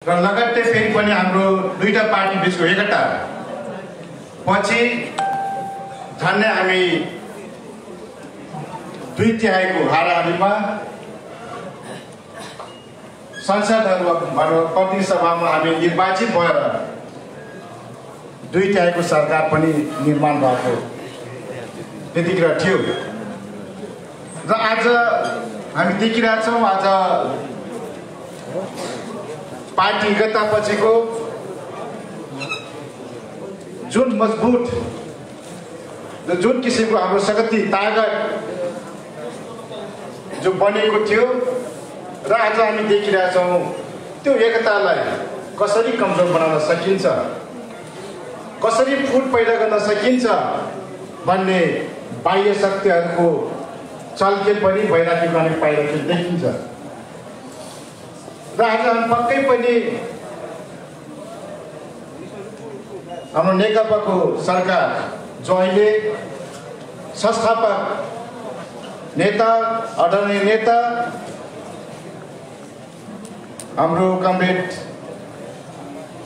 र लगत्तै फेरि पनि हाम्रो दुईटा पार्टी बीचको एकता पछि झन्डै हामी 2/3 हाराहारीमा संसदहरूमा प्रतिनिधि सभामा हामी निर्वाचित भएर 2/3 सरकार पनि निर्माण भएको त्यतिखेर थियो। र आज हामी देखिरहेछौँ आज पार्टी एकता पछिको जुन मजबुत र जुन किसिमको हाम्रो शक्ति ताकत जो बनेको थियो र आज हामी देखिरहेछौँ त्यो एकतालाई कसरी कमजोर बनाउन सकिन्छ, कसरी फुट पैदा गर्न सकिन्छ भन्ने बाह्य शक्तिहरूको चलखेल पनि भइराखेको हामी पाइरहेको देखिन्छ। र आज हामी पक्कै पनि हाम्रो नेकपाको सरकार जो अहिले संस्थापक नेता आदरणीय नेता हाम्रो कमरेड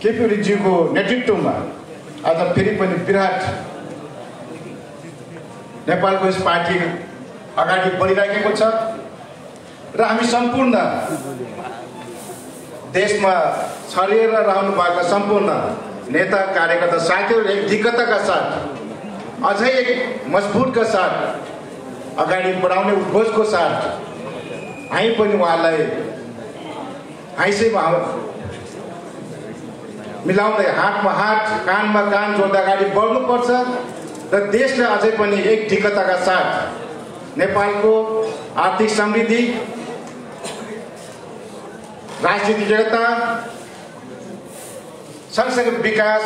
केपी ओलीजीको नेतृत्वमा आज फेरि पनि विराट नेपालको यस पार्टी अगाडि बढिराखेको छ। र हामी सम्पूर्ण देशमा छरिएर रहनु भएको सम्पूर्ण नेता कार्यकर्ता साथीहरू एक दिग्गजताका साथ अझै एक मजबुतका साथ अगाडि बढाउने उद्घोषको साथ हामी पनि उहाँलाई आइसेमा मिलाउँदै हातमा हात कानमा कान जोड्दै अगाडि बढ्नुपर्छ र देशले अझै पनि एक दिग्गजताका साथ नेपालको आर्थिक समृद्धि, राजनीतिक एकता, सँगसँगै विकास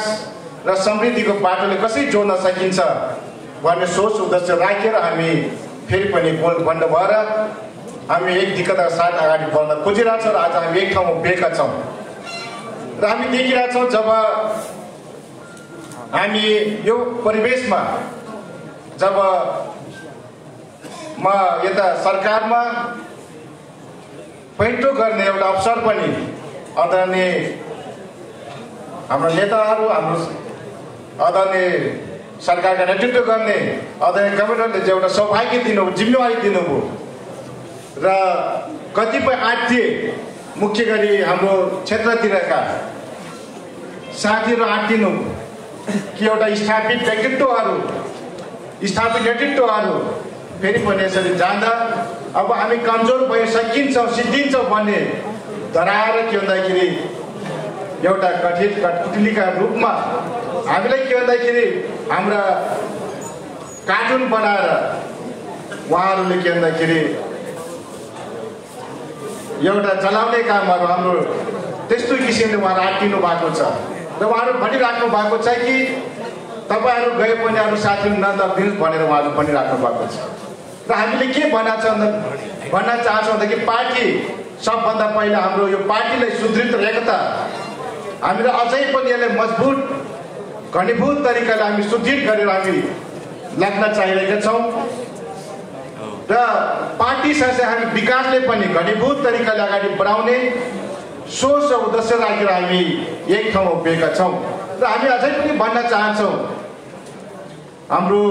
र समृद्धिको बाटोले कसरी जोड्न सकिन्छ भन्ने सोच उद्देश्य राखेर हामी फेरि पनि बन्द भएर हामी एक दिक्कतका साथ अगाडि बढ्न खोजिरहेछौँ र आज हामी एक ठाउँमा उभिएका छौँ। र हामी देखिरहेछौँ जब हामी यो परिवेशमा जब म यता सरकारमा पैठो गर्ने एउटा अवसर पनि आदरणीय हाम्रो नेताहरू, हाम्रो आदरणीय सरकारका नेतृत्व गर्ने आदरणीय गभर्नरले एउटा सौभाग्य दिनुभयो, जिम्मेवारी दिनुभयो र कतिपय आत्मीय मुख्य गरी हाम्रो क्षेत्रतिरका साथीहरू आत्तिनु कि एउटा स्थापित नेतृत्वहरू फेरि पनि यसरी जाँदा अब हामी कमजोर भइ सकिन्छौँ सिद्धिन्छौँ भन्ने डराएर के भन्दाखेरि एउटा कठपुतलीका रूपमा हामीलाई के भन्दाखेरि हाम्रा कार्टुन बनाएर उहाँहरूले के भन्दाखेरि एउटा चलाउने कामहरू हाम्रो त्यस्तो किसिमले उहाँहरू आँटिनु भएको छ र उहाँहरू भनिराख्नु भएको छ कि तपाईँहरू गए पनि अरू साथीहरू नदिनुहोस् भनेर उहाँहरू भनिराख्नु भएको छ। र हामीले के भन्न चाहन्छौँ भन्दाखेरि पार्टी सबभन्दा पहिला हाम्रो यो पार्टीलाई सुदृढ एकता हामीले अझै पनि यसलाई मजबुत घनीभूत तरिकाले हामी सुदृढ गरेर हामी लाग्न चाहिरहेका छौँ र पार्टी सँगसँगै हामी विकासले पनि घनीभूत तरिकाले अगाडि बढाउने सोच र उद्देश्य राखेर हामी एक ठाउँमा उभिएका छौँ। र हामी अझै पनि भन्न चाहन्छौँ हाम्रो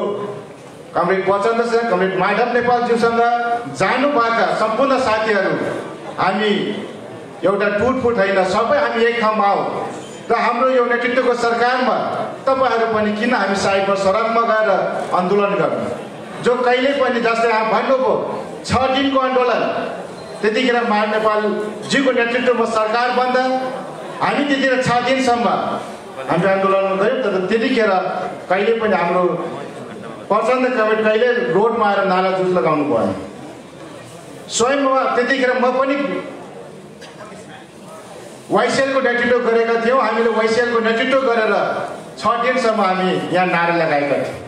कमरेड वचनसँग, कमरेड माधव नेपालज्यूसँग जानुभएका सम्पूर्ण साथीहरू हामी एउटा टुटफुट होइन, सबै हामी एक ठाउँमा आऊ र हाम्रो यो नेतृत्वको सरकारमा तपाईँहरू पनि किन हामी साइडमा सडकमा गएर आन्दोलन गर्नु जो कहिले पनि जस्तै भन्नुभयो 6 दिनको आन्दोलन त्यतिखेर माधव नेपालजीको नेतृत्वमा सरकार बन्दा हामी त्यतिखेर 6 दिनसम्म हामी आन्दोलन गऱ्यौँ। तर त्यतिखेर कहिले पनि हाम्रो प्रचण्ड कमेटी कहिले रोडमा आएर नारा जुट लगाउनु भएन। स्वयं त्यतिखेर म पनि वाइसिएलको नेतृत्व गरेका थियौँ। हामीले वाइसिएलको नेतृत्व गरेर 6 दिनसम्म हामी यहाँ नारा लगाएका थियौँ।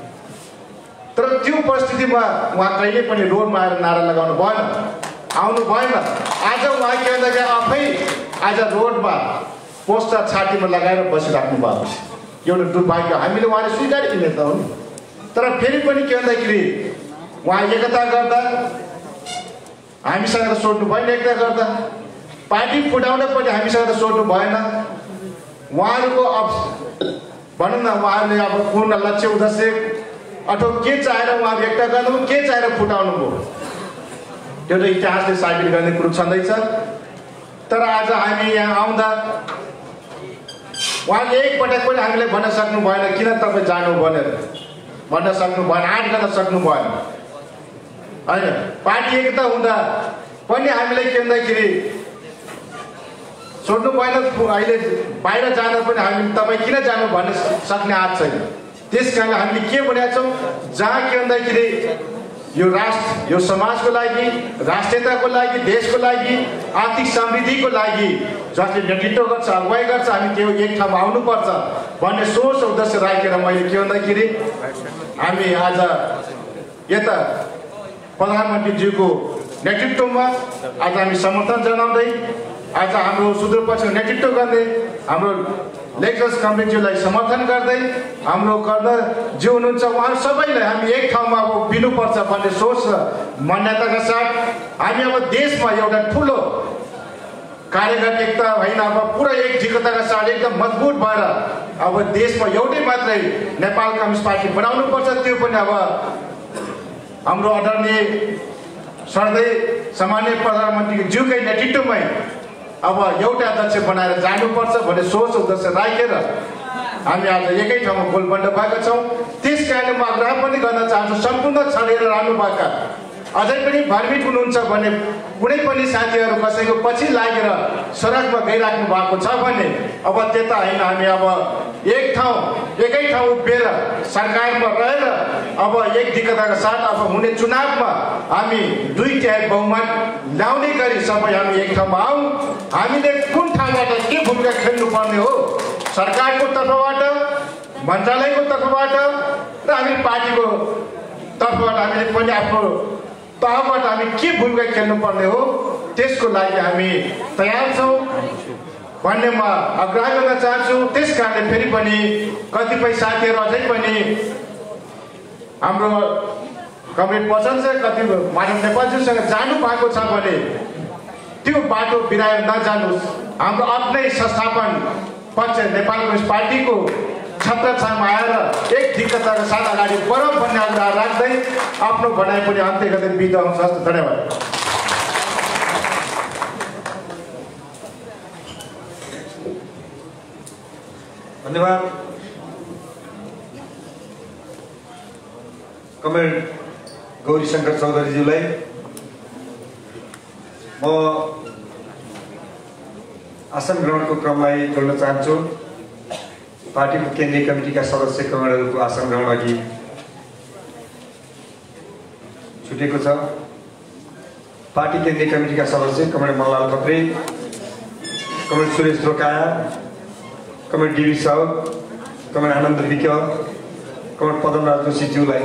तर त्यो परिस्थितिमा उहाँ कहिले पनि रोडमा आएर नारा लगाउनु भएन, आउनु भएन। आज उहाँ के भन्दाखेरि आफै आज रोडमा पोस्टर छातीमा लगाएर बसिराख्नु भएको छ। एउटा दुर्भाग्य, हामीले उहाँले स्वीकारेको नेता हो नि। तर फेरि पनि के भन्दाखेरि उहाँ एकता गर्दा हामीसँग सोध्नु भएन, एकता गर्दा पार्टी फुटाउन पनि हामीसँग त सोध्नु भएन। उहाँहरूको भनौँ न उहाँहरूले अब पूर्ण लक्ष्य उद्देश्य अथवा के चाहेर उहाँहरू एकता गर्नुभयो, के चाहेर फुटाउनु भयो, त्यो त इतिहासले साबित गर्ने कुरो छँदैछ। तर आज हामी यहाँ आउँदा उहाँले एकपटक पनि हामीलाई भन्न सक्नु भएन किन तपाईँ जानु भनेर भन्न सक्नु भएन, आँट गर्न सक्नु भएन होइन। पार्टी एकता हुँदा पनि हामीलाई के भन्दाखेरि सोध्नु भएन। अहिले बाहिर जाँदा पनि हामी तपाईँ किन जानु भन्न सक्ने आँट छैन। त्यस कारण हामीले के भनेका छौँ, जहाँ के भन्दाखेरि यो राष्ट्र, यो समाजको लागि, राष्ट्रियताको लागि, देशको लागि, आर्थिक समृद्धिको लागि जसले नेतृत्व गर्छ, अगुवाई गर्छ, हामी त्यो एक ठाउँमा आउनुपर्छ भन्ने सोच उद्देश्य राखेर मैले के भन्दाखेरि हामी आज यता प्रधानमन्त्रीज्यूको नेतृत्वमा आज हामी समर्थन जनाउँदै आज हाम्रो सुदूरपश्चिमको नेतृत्व गर्ने हाम्रो लेक्चरर्स कमिटीलाई समर्थन गर्दै हाम्रो कर्णज्यू हुनुहुन्छ उहाँहरू सबैलाई हामी एक ठाउँमा अब दिनुपर्छ भन्ने सोच र मान्यताका साथ हामी अब देशमा एउटा ठुलो कार्यगत एकता होइन, अब पुरा एकजुटताका साथ एकदम मजबुत भएर अब देशमा एउटै मात्रै नेपाल कम्युनिस्ट पार्टी बनाउनुपर्छ। त्यो पनि अब हाम्रो आदरणीय सधैँ सामान्य प्रधानमन्त्रीको ज्यूकै नेतृत्वमै अब एउटा अध्यक्ष बनाएर जानुपर्छ भन्ने सोच उद्देश्य राखेर हामी आज एकै ठाउँमा गोलबन्द भएका छौँ। त्यस कारणले म आग्रह पनि गर्न चाहन्छु सम्पूर्ण छरेर रहनुभएका अझै पनि भरमित हुनुहुन्छ भने कुनै पनि साथीहरू कसैको पछि लागेर सडकमा गइराख्नु भएको छ भने अब त्यता होइन, हामी अब एकै ठाउँ उभिएर सरकारमा रहेर अब एकजुटताका साथ अब हुने चुनावमा हामी 2/3 बहुमत ल्याउने गरी सबै हामी एक ठाउँमा आउँ। हामीले कुन ठाउँबाट के भूमिका खेल्नुपर्ने हो, सरकारको तर्फबाट, मन्त्रालयको तर्फबाट र हामी पार्टीको तर्फबाट हामीले पनि आफ्नो तहबाट हामी के भूमिका खेल्नुपर्ने हो त्यसको लागि हामी तयार छौँ भन्ने म आग्रह गर्न चाहन्छु। त्यस कारणले फेरि पनि कतिपय साथीहरू अझै पनि हाम्रो कमरेड पचनसँग कति मानव नेपालजीसँग जानु भएको छ भने त्यो बाटो बिराएर नजानुहोस्। हाम्रो आफ्नै संस्थापन पक्ष नेपाल कम्युनिस्ट पार्टीको छत्रछायामा आएर एक दिक्कतका साथ अगाडि बढौँ भन्ने आग्रह राख्दै आफ्नो भनाइ पनि अन्त्य गर्दै बिदा हुन्छ। धन्यवाद। धन्यवाद। कमरेड गौरीशङ्कर चौधरीज्यूलाई म आसन ग्रहणको क्रमलाई जोड्न चाहन्छु। पार्टीको केन्द्रीय कमिटीका सदस्य कमरेडहरूको आसन ग्रहण अघि छुटेको छ। पार्टी केन्द्रीय कमिटीका सदस्य comrade Manlal Khatri, comrade Suresh Rokaya, comrade D B Saud, comrade Anand Bik, comrade Padamraj जोशीज्यूलाई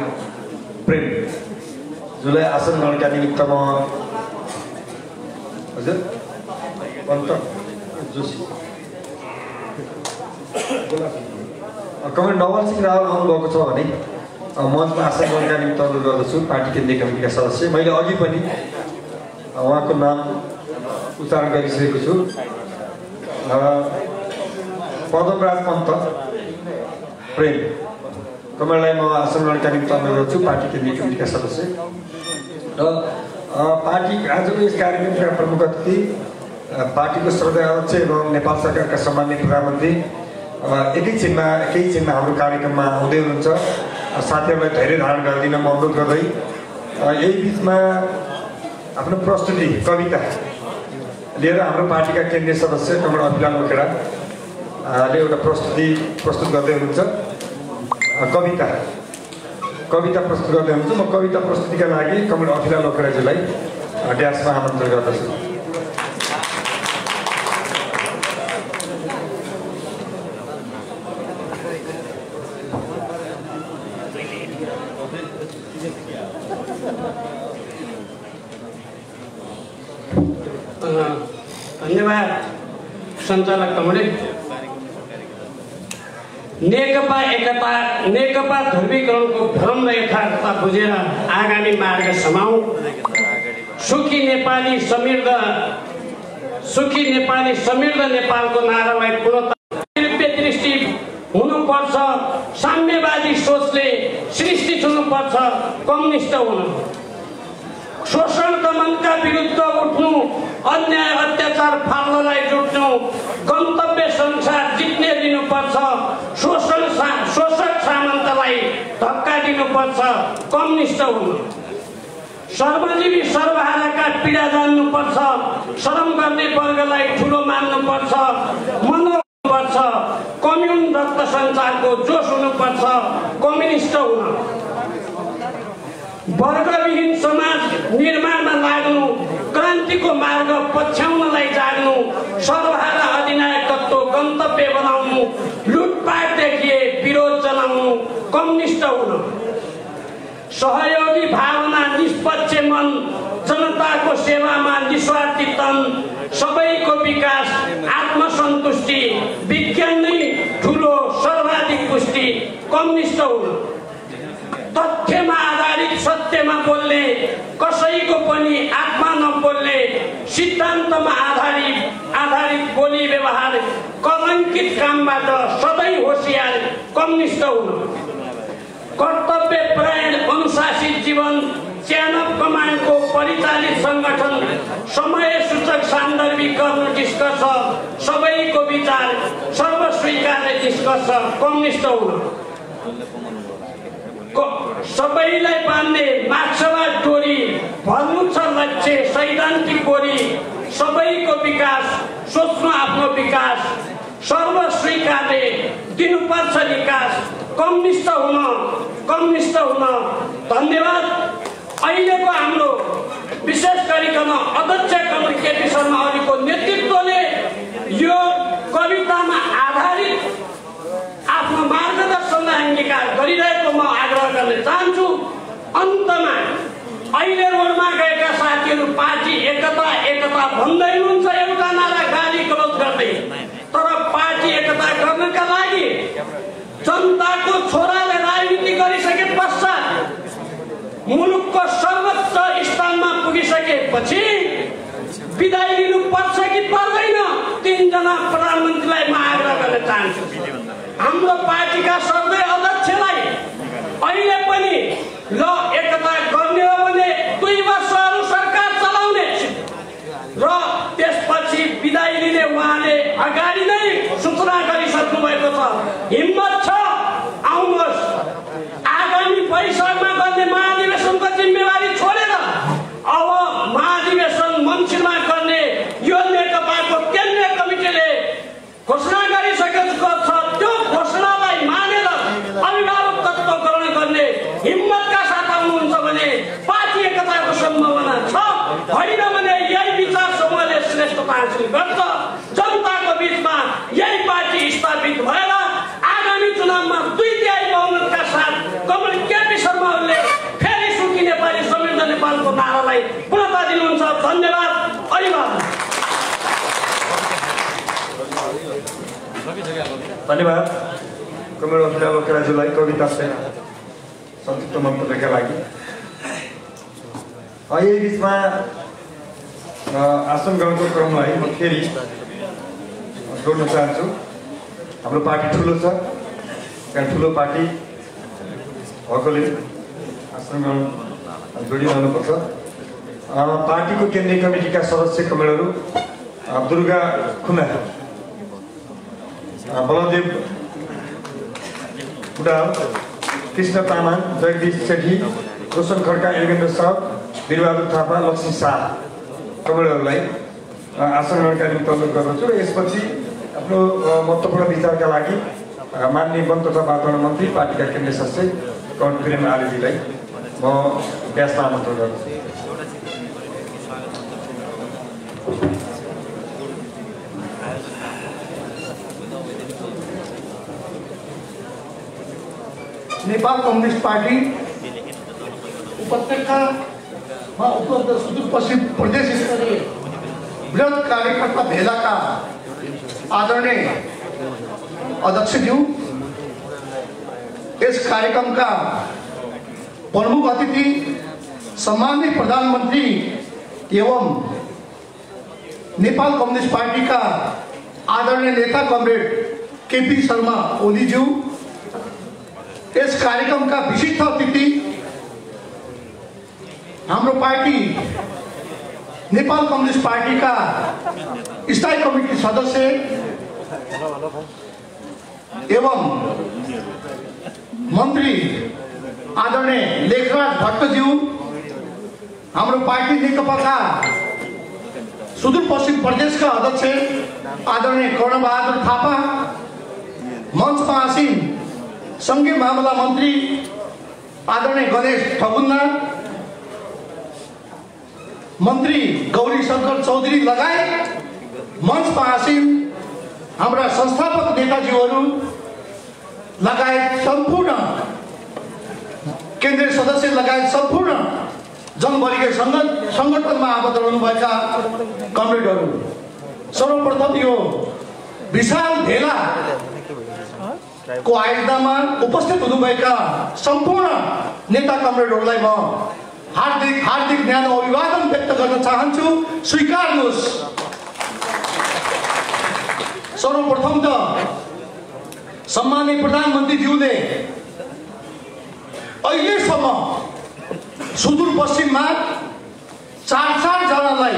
प्रेमज्यूलाई आसन ग्रहणका निमित्त म हजुर पन्त जोशी कमरेड नवल सिंह रावल आउनुभएको छ भने मञ्चमा आसन ग्रहणका निमित्त अनुरोध गर्दछु। पार्टी केन्द्रीय कमिटीका सदस्य मैले अघि पनि उहाँको नाम उच्चारण गरिसकेको छु। पदमराज पन्त प्रेम कमरेडलाई म आसन ग्रहणका निमित्त अनुरोध गर्छु। पार्टी केन्द्रीय कमिटीका सदस्य र पार्टी आजको यस कार्यक्रमका प्रमुख अतिथि पार्टीको श्रद्धेय अध्यक्ष एवं नेपाल सरकारका सम्माननीय प्रधानमन्त्री केही छिनमा हाम्रो कार्यक्रममा आउँदै हुनुहुन्छ। साथीहरूलाई धैर्य धारण गरिदिन म अनुरोध गर्दै यही बिचमा आफ्नो प्रस्तुति कविता लिएर हाम्रो पार्टीका केन्द्रीय सदस्य कमरेड अभिलाल लोखेडाले एउटा प्रस्तुति प्रस्तुत गर्दै हुनुहुन्छ। कविता प्रस्तुत गर्दै हुनुहुन्छ। म कविता प्रस्तुतिका लागि कमरेड अभिलाल लोखेडाज्यूलाई ड्यासमा आमन्त्रण गर्दछु। धन्यवाद सञ्चालक कमरेड। नेकपा ध्रुवीकरणको भ्रम र यथार्थता बुझेर आगामी मार्ग समाऊ। सुखी नेपाली समृद्ध सुखी नेपाली समृद्ध नेपालको नारालाई पूर्णता दृष्टि हुनुपर्छ। साम्यवादी सोचले सृष्टि हुनुपर्छ, कम्युनिस्ट हुनु। शोषण दमनका विरुद्ध उठ्नु, अन्याय अत्याचार फाल्नलाई जुट्नु, गन्तव्य संसार जित्ने दिनुपर्छ। शोषक सामन्तलाई धक्का दिनुपर्छ, कम्युनिस्ट हुनु। सर्वजीवी सर्वहाराका पीडा जान्नुपर्छ, श्रम गर्ने वर्गलाई ठुलो मान्नुपर्छ, मनाउनुपर्छ। कम्युन रक्त सञ्चारको जोस हुनुपर्छ, कम्युनिस्ट हुनु। वर्गविहीन समाज निर्माणमा लाग्नु, क्रान्तिको मार्ग पछ्याउनलाई जाग्नु, सर्वहारा अधिनायकत्व गन्तव्य बनाउनु, लुटपाट देखिए विरोध जनाउनु, कम्युनिस्ट हुनु। सहयोगी भावना, निष्पक्ष मन, जनताको सेवामा निस्वार्थी तन, सबैको विकास, आत्मसन्तुष्टि, विज्ञान नै ठुलो सर्वाधिक पुष्टि, कम्युनिस्ट हुनु। तथ्यमा आधारित सत्यमा बोल्ने, कसैको पनि आत्मा नबोल्ने, सिद्धान्तमा आधारित बोली व्यवहार, कलङ्कित कामबाट सधैँ होसियार, कम्युनिस्ट हुनु। कर्तव्य परायण अनुशासित जीवन, चेन अफ कमान्डको परिचालित सङ्गठन, समय सूचक सान्दर्भिक गर्नु निष्कर्ष, सबैको विचार सर्वस्वीकार्य निष्कर्ष, कम्युनिस्ट हुनु। सबैलाई बाँध्ने मार्क्सवाद टोरी, भर्नु छ लक्ष्य सैद्धान्तिक गोरी, सबैको विकास, सोच्नु आफ्नो विकास, सर्वस्वीकार्य दिनुपर्छ निकास, कम्युनिस्ट हुन, कम्युनिस्ट हुन। धन्यवाद। अहिलेको हाम्रो विशेष गरिकन अध्यक्ष कमल केपी शर्मा ओलीको नेतृत्वले यो कवितामा आधारित आफ्नो मार्गदर्शनलाई अंगीकार गरिरहेको म आग्रह गर्न चाहन्छु। अन्तमा अहिले रोडमा गएका साथीहरू पार्टी एकता एकता भन्दै हुनुहुन्छ, एउटा नारा गाली गलौज गर्दै, तर पार्टी एकता गर्नका लागि जनताको छोराले राजनीति गरिसके पश्चात मुलुकको सर्वोच्च स्थानमा पुगिसकेपछि विदाई लिनु पर्छ कि पर्दैन, तीनजना प्रधानमन्त्रीलाई म आग्रह गर्न चाहन्छु। हाम्रो पार्टीका सर्दै अध्यक्षलाई अहिले पनि ल एकता गर्ने हो भने 2 वर्षहरू सरकार चलाउने र त्यसपछि विदाई लिने उहाँले अगाडि नै सूचना गरिसक्नु भएको छ। हिम्मत छ, आउनुहोस्। आगामी वैशाखमा गर्ने महाधिवेशनको जिम्मेवारी छोडेर अब महाधिवेशन मन्सिरमा गर्ने यो नेकपाको केन्द्रीय कमिटीले घोषणा गरिसकेको छ। त्यो घोषणालाई मानेर अभिभावकत्व ग्रहण गर्ने हिम्मतका साथ आउनुहुन्छ भने पार्टी एकताको सम्भावना छ। होइन भने यही विचार समूहले श्रेष्ठता हासिल गर्छ। जनताको बिचमा यही पार्टी स्थापित भएर आगामी चुनावमा 2/3 बहुमतका साथ कमल केपी शर्मा ओलीले फेरि सुखी नेपाली समृद्ध नेपालको नारालाई पूर्णता दिनुहुन्छ। धन्यवाद। अभिवादन। धन्यवाद कमल अभिराजुलाई कविता संक्षिप्त मन्तव्यका लागि। यही बिचमा आसन ग्रहणको क्रमलाई म फेरि जोड्न चाहन्छु। हाम्रो पार्टी ठुलो छ, त्यहाँ ठुलो पार्टी भएकोले आसन ग्रहण जोडिरहनुपर्छ। पार्टीको केन्द्रीय कमिटीका सदस्य कमलहरू दुर्गा खुना, बलदेव उडाल, कृष्ण तामाङ, जगदीश सेठी, रोशन खड्का, योगेन्द्र साहब, वीरबहादुर थापा, लक्ष्मी शाह कमलहरूलाई आसन ग्रहणका निम्ति अनुरोध गर्दछु। यसपछि आफ्नो महत्त्वपूर्ण विचारका लागि माननीय वन तथा वातावरण मन्त्री पार्टीका केन्द्रीय सदस्य कमल वीरेन्द्र आर्यजीलाई म व्यासमा आमन्त्रण गर्दछु। नेपाल कम्युनिस्ट पार्टी उपत्यकामा उपलब्ध सुदूरपश्चिम प्रदेश स्तरीय वृहत कार्यकर्ता भेलाका आदरणीय अध्यक्षज्यू, यस कार्यक्रमका प्रमुख अतिथि, सम्मानित प्रधानमन्त्री एवं नेपाल कम्युनिस्ट पार्टीका आदरणीय नेता कमरेड केपी शर्मा ओलीज्यू, यस कार्यक्रमका विशिष्ट अतिथि हाम्रो पार्टी नेपाल कम्युनिस्ट पार्टीका स्थायी कमिटी सदस्य एवं मन्त्री आदरणीय लेखराज भट्टज्यू, हाम्रो पार्टी नेकपाका सुदूरपश्चिम प्रदेशका अध्यक्ष आदरणीय कर्णबहादुर थापा, मञ्चमा आसीन सङ्घीय मामला मन्त्री आदरणीय गणेश ठगुन्ना, मन्त्री गौरी शङ्कर चौधरी लगायत मञ्चमा आसीन हाम्रा संस्थापक नेताजीहरू लगायत सम्पूर्ण केन्द्रीय सदस्य लगायत सम्पूर्ण जनवर्गीय सङ्गठनमा आबद्ध रहनुभएका कमरेडहरू, सर्वप्रथम यो विशाल भेलाको आयोजनामा उपस्थित हुनुभएका सम्पूर्ण नेता कमरेडहरूलाई म हार्दिक हार्दिक न्यानो अभिवादन व्यक्त गर्न चाहन्छु। स्वीकार्नुहोस्। सर्वप्रथम त सम्माननीय प्रधानमन्त्रीज्यूले अहिलेसम्म सुदूरपश्चिममा 4 जनालाई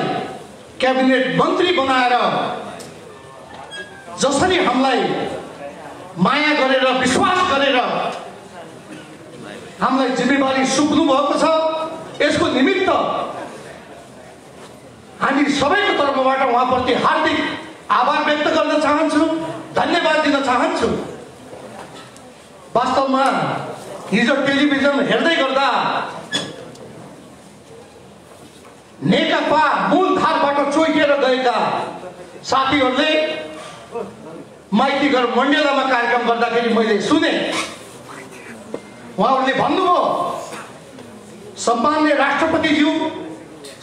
क्याबिनेट मन्त्री बनाएर जसरी हामीलाई माया गरेर विश्वास गरेर हामीलाई जिम्मेवारी सुम्नु भएको छ, यसको निमित्त हामी सबैको तर्फबाट उहाँप्रति हार्दिक आभार व्यक्त गर्न चाहन्छु, धन्यवाद दिन चाहन्छु। वास्तवमा हिजो टेलिभिजन हेर्दै गर्दा नेकपा मूलधारबाट चोइकेर गएका साथीहरूले माइती घर मण्डेलामा कार्यक्रम गर्दाखेरि मैले सुने, उहाँहरूले भन्नुभयो सम्माननीय राष्ट्रपतिज्यू,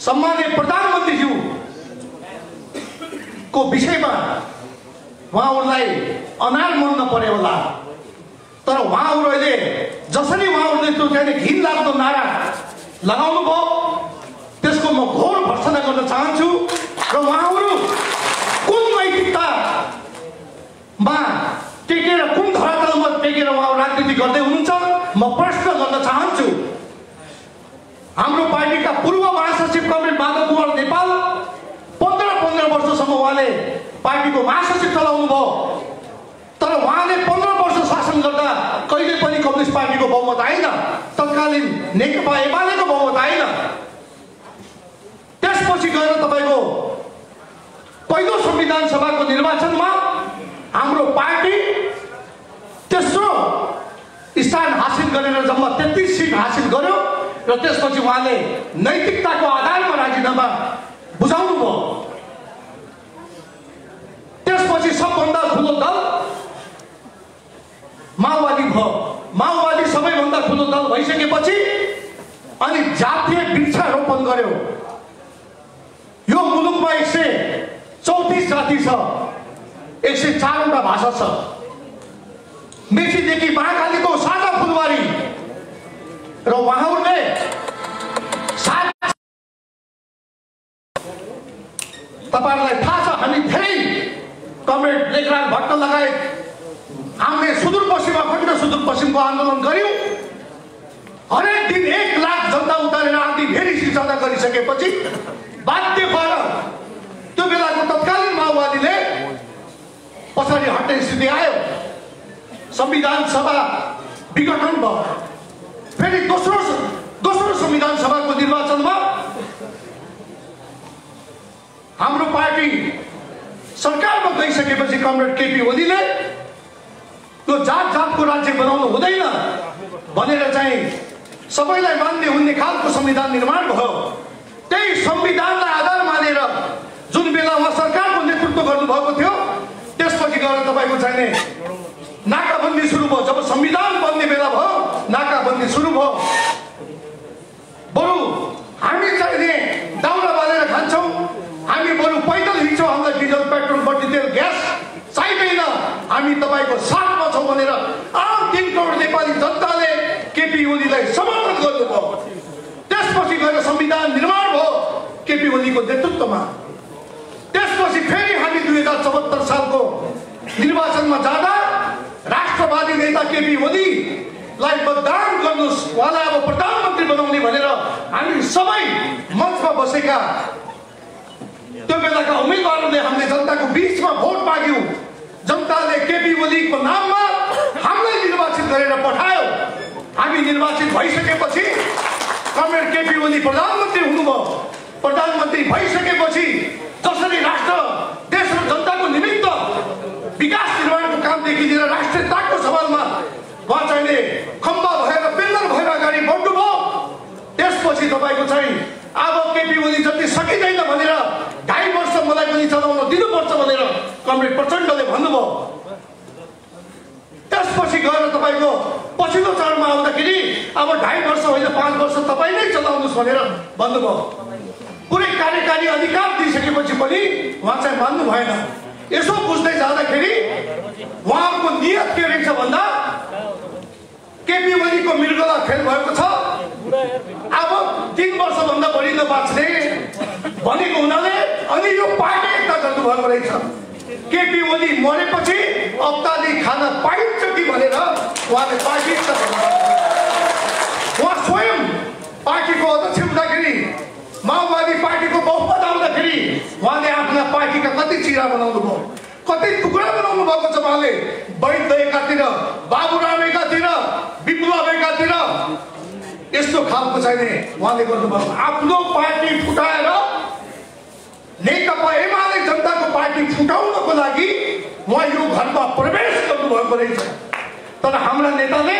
सम्माननीय प्रधानमन्त्रीज्यू को विषयमा उहाँहरूलाई अनार मन नपर्यो होला, तर उहाँहरू अहिले जसरी उहाँहरूले त्यो चाहिँ घिन लाग्दो नारा लगाउनु भयो त्यसको म घोर भर्त्सना गर्न चाहन्छु र उहाँहरू कुन नैतिकतामा टेकेर, कुन धरातलमा टेकेर उहाँहरू राजनीति गर्दै हुनुहुन्छ म प्रश्न गर्न चाहन्छु। हाम्रो पार्टीका पूर्व महासचिव कमरेड माधव कुमार नेपाल 15 वर्षसम्म उहाँले पार्टीको महासचिव चलाउनु भयो, तर उहाँले 15 वर्ष शासन गर्दा कहिले पनि कम्युनिस्ट पार्टीको बहुमत आएन, तत्कालीन नेकपा एमालेको बहुमत आएन। त्यसपछि गएर तपाईको पहिलो संविधान सभाको निर्वाचनमा हाम्रो पार्टी तेस्रो स्थान हासिल गरेर जम्मा 33 सिट हासिल गर्यो र त्यसपछि उहाँले नैतिकताको आधारमा राजीनामा बुझाउनु भयो। त्यसपछि सबभन्दा ठुलो दल माओवादी भयो। माओवादी सबैभन्दा ठुलो दल भइसकेपछि अनि जातीय वृक्षारोपण गर्यो। यो मुलुकमा 134 जाति छ, 104 वटा भाषा छ। मेचीदेखि महाकालीको साझा फुलबारी र उहाँहरूले तपाईहरुलाई थाहा छ, हामी धेरै कमरेड लेखराज भट्ट लगायत हामीले सुदूरपश्चिमको आन्दोलन गर्यौं। हरेक दिन 1 लाख जनता उतारेर आदि भेरी सिर्जना गरिसकेपछि बाध्य भएर त्यो बेलाको तत्कालीन माओवादीले पछाडि हट्ने स्थिति आयो। संविधान सभा विघटन भयो। फेरि दोस्रो संविधान सभाको निर्वाचनमा हाम्रो पार्टी सरकारमा गइसकेपछि कमरेड केपी ओलीले यो जातको राज्य बनाउनु हुँदैन भनेर चाहिँ सबैलाई मान्ने हुने खालको संविधान निर्माण भयो। त्यही संविधानलाई आधार मानेर जुन बेला उहाँ सरकारको नेतृत्व गर्नुभएको थियो त्यसपछि गएर तपाईको चाहिने नाकाबन्दी सुरु भयो। जब संविधान बन्ने बेला भयो नाकाबन्दी सुरु भयो। बरु हामी चाहिने दाउरा बालेर खान्छौँ, हामी बरु पैदल हिँड्छौँ, हामीलाई डिजल पेट्रोल बत्ती तेल ग्यास चाहिँदैन, हामी तपाईको साथमा छौँ भनेर आम 3 करोड नेपाली जनताले केपी ओलीलाई समर्थन गर्नुभयो। त्यसपछि गएर संविधान निर्माण भयो केपी ओलीको नेतृत्वमा। त्यस फेरि हामी 2074 सालको निर्वाचनमा जाँदा राष्ट्रवादी नेता केपी ओलीलाई मतदान गर्नुहोस्, उहाँलाई अब प्रधानमन्त्री बनाउने भनेर हामी सबै मञ्चमा बसेका त्यो बेलाका उम्मेदवारहरूले हामीले जनताको बीचमा भोट माग्यौँ। जनताले केपी ओलीको नाममा हामीलाई निर्वाचित गरेर पठायो। हामी निर्वाचित भइसकेपछि कमरेड केपी ओली प्रधानमन्त्री हुनुभयो। प्रधानमन्त्री भइसकेपछि जसरी राष्ट्र देश र जनताको निमित्त विकास निर्माणको कामदेखि लिएर राष्ट्रियताको सवालमा उहाँ चाहिँ खम्बा भएर पिल्लर भएर अगाडि बढ्नुभयो। त्यसपछि तपाईँको चाहिँ अब केपी ओली जति सकिँदैन भनेर 2.5 वर्ष मलाई पनि चलाउन दिनुपर्छ भनेर कमरेड प्रचण्डले भन्नुभयो। त्यसपछि गएर तपाईँको पछिल्लो चरणमा आउँदाखेरि अब 2.5 वर्ष होइन 5 वर्ष तपाईँ नै चलाउनुहोस् भनेर भन्नुभयो। पुरै कार्यकारी अधिकार दिइसकेपछि पनि उहाँ चाहिँ मान्नु भएन। यसो बुझ्दै जाँदाखेरि उहाँको नियत के रहेछ भन्दा केपी ओलीको मृगला फेल भएको छ, अब 3 वर्षभन्दा बढी नबाँच्ने भनेको हुनाले अनि यो पार्टी एकता गर्नुभएको रहेछ। केपी ओली मरेपछि अब्दाली खान पाइन्छ कि भनेर उहाँले पार्टी एकता गर्नुभयो। उहाँ स्वयं पार्टीको अध्यक्ष हुँदाखेरि, माओवादी पार्टीको बहुमत आउँदाखेरि उहाँले आफ्ना पार्टीका कति चिरा बनाउनु भयो, कति टुक्रा बनाउनु भएको छ। उहाँले वैद्य एकातिर, बाबुराम एकातिर, विप्लव एकातिर यस्तो खालको चाहिँ उहाँले गर्नुभयो। आफ्नो पार्टी फुटाएर नेकपा एमाले जनताको पार्टी फुटाउनको लागि उहाँ यो घरमा प्रवेश गर्नुभएको रहेछ। तर हाम्रा नेताले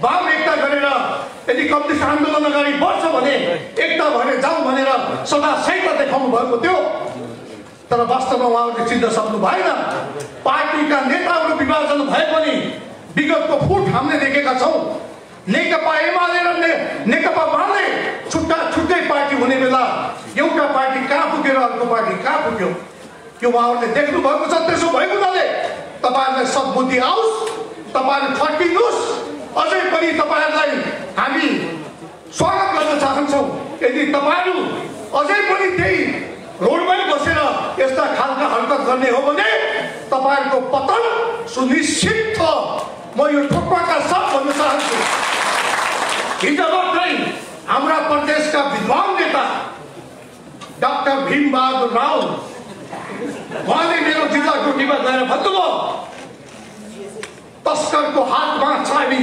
वाम एकता गरेर यदि कम्युनिस्ट आन्दोलन अगाडि बढ्छ भने एकता भएर जाउँ भनेर सदा सैता देखाउनु भएको थियो। तर वास्तवमा उहाँहरूले चिन्न सक्नु भएन। पार्टीका नेताहरू विभाजन भए पनि विगतको फुट हामीले देखेका छौँ। नेकपा एमाले र नेकपा माले छुट्टा छुट्टै पार्टी हुने बेला एउटा पार्टी कहाँ पुगेर अर्को पार्टी कहाँ पुग्यो यो उहाँहरूले देख्नु भएको छ। त्यसो भएको हुनाले तपाईँहरूलाई सद्बुद्धि आओस्, तपाईँहरू फर्किनुहोस्। अझै पनि तपाईँहरूलाई हामी स्वागत गर्न चाहन्छौँ। यदि तपाईँहरू अझै पनि त्यही रोडमै बसेर यस्ता खालका हरकत गर्ने हो भने तपाईँहरूको पतन सुनिश्चित छ। म यो ठोक्काका साथ भन्न चाहन्छु। हिजो मात्रै हाम्रा प्रदेशका विद्वान नेता डाक्टर भीमबहादुर राव उहाँले मेरो जिल्ला कोटीमा गएर भन्नुभयो, तस्करको हातमा चाबी।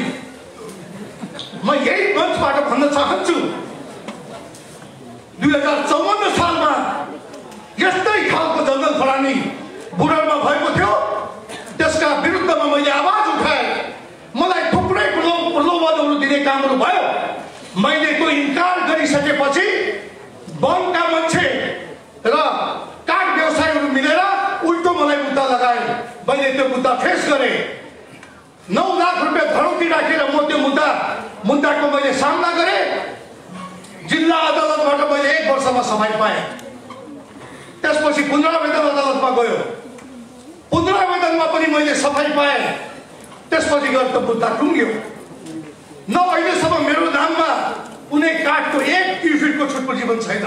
म यही मञ्चबाट भन्न चाहन्छु, 2054 सालमा यस्तै खालको जङ्गल फलानी बुढामा भएको थियो। त्यसका विरुद्धमा मैले आवाज उठाएँ। मलाई थुप्रै प्रलोभनहरू दिने कामहरू भयो। मैले त्यो इन्कार गरिसकेपछि वनका मान्छे र काठ व्यवसायीहरू मिलेर उल्टो मलाई मुद्दा लगाए। मैले त्यो मुद्दा फेस गरेँ। 9 लाख रुपियाँ धरौती राखेर म त्यो मुद्दाको मैले सामना गरेँ। जिल्ला अदालतबाट मैले 1 वर्षमा सफाई पाएँ। त्यसपछि पुनरावेदन अदालतमा गयो। पुनरावेदनमा पनि मैले सफाई पाएँ। त्यसपछि गएर त मुद्दा टुङ्ग्यो। न अहिलेसम्म मेरो नाममा कुनै काठको 1 क्युफिटको छुटपुटी पनि छैन।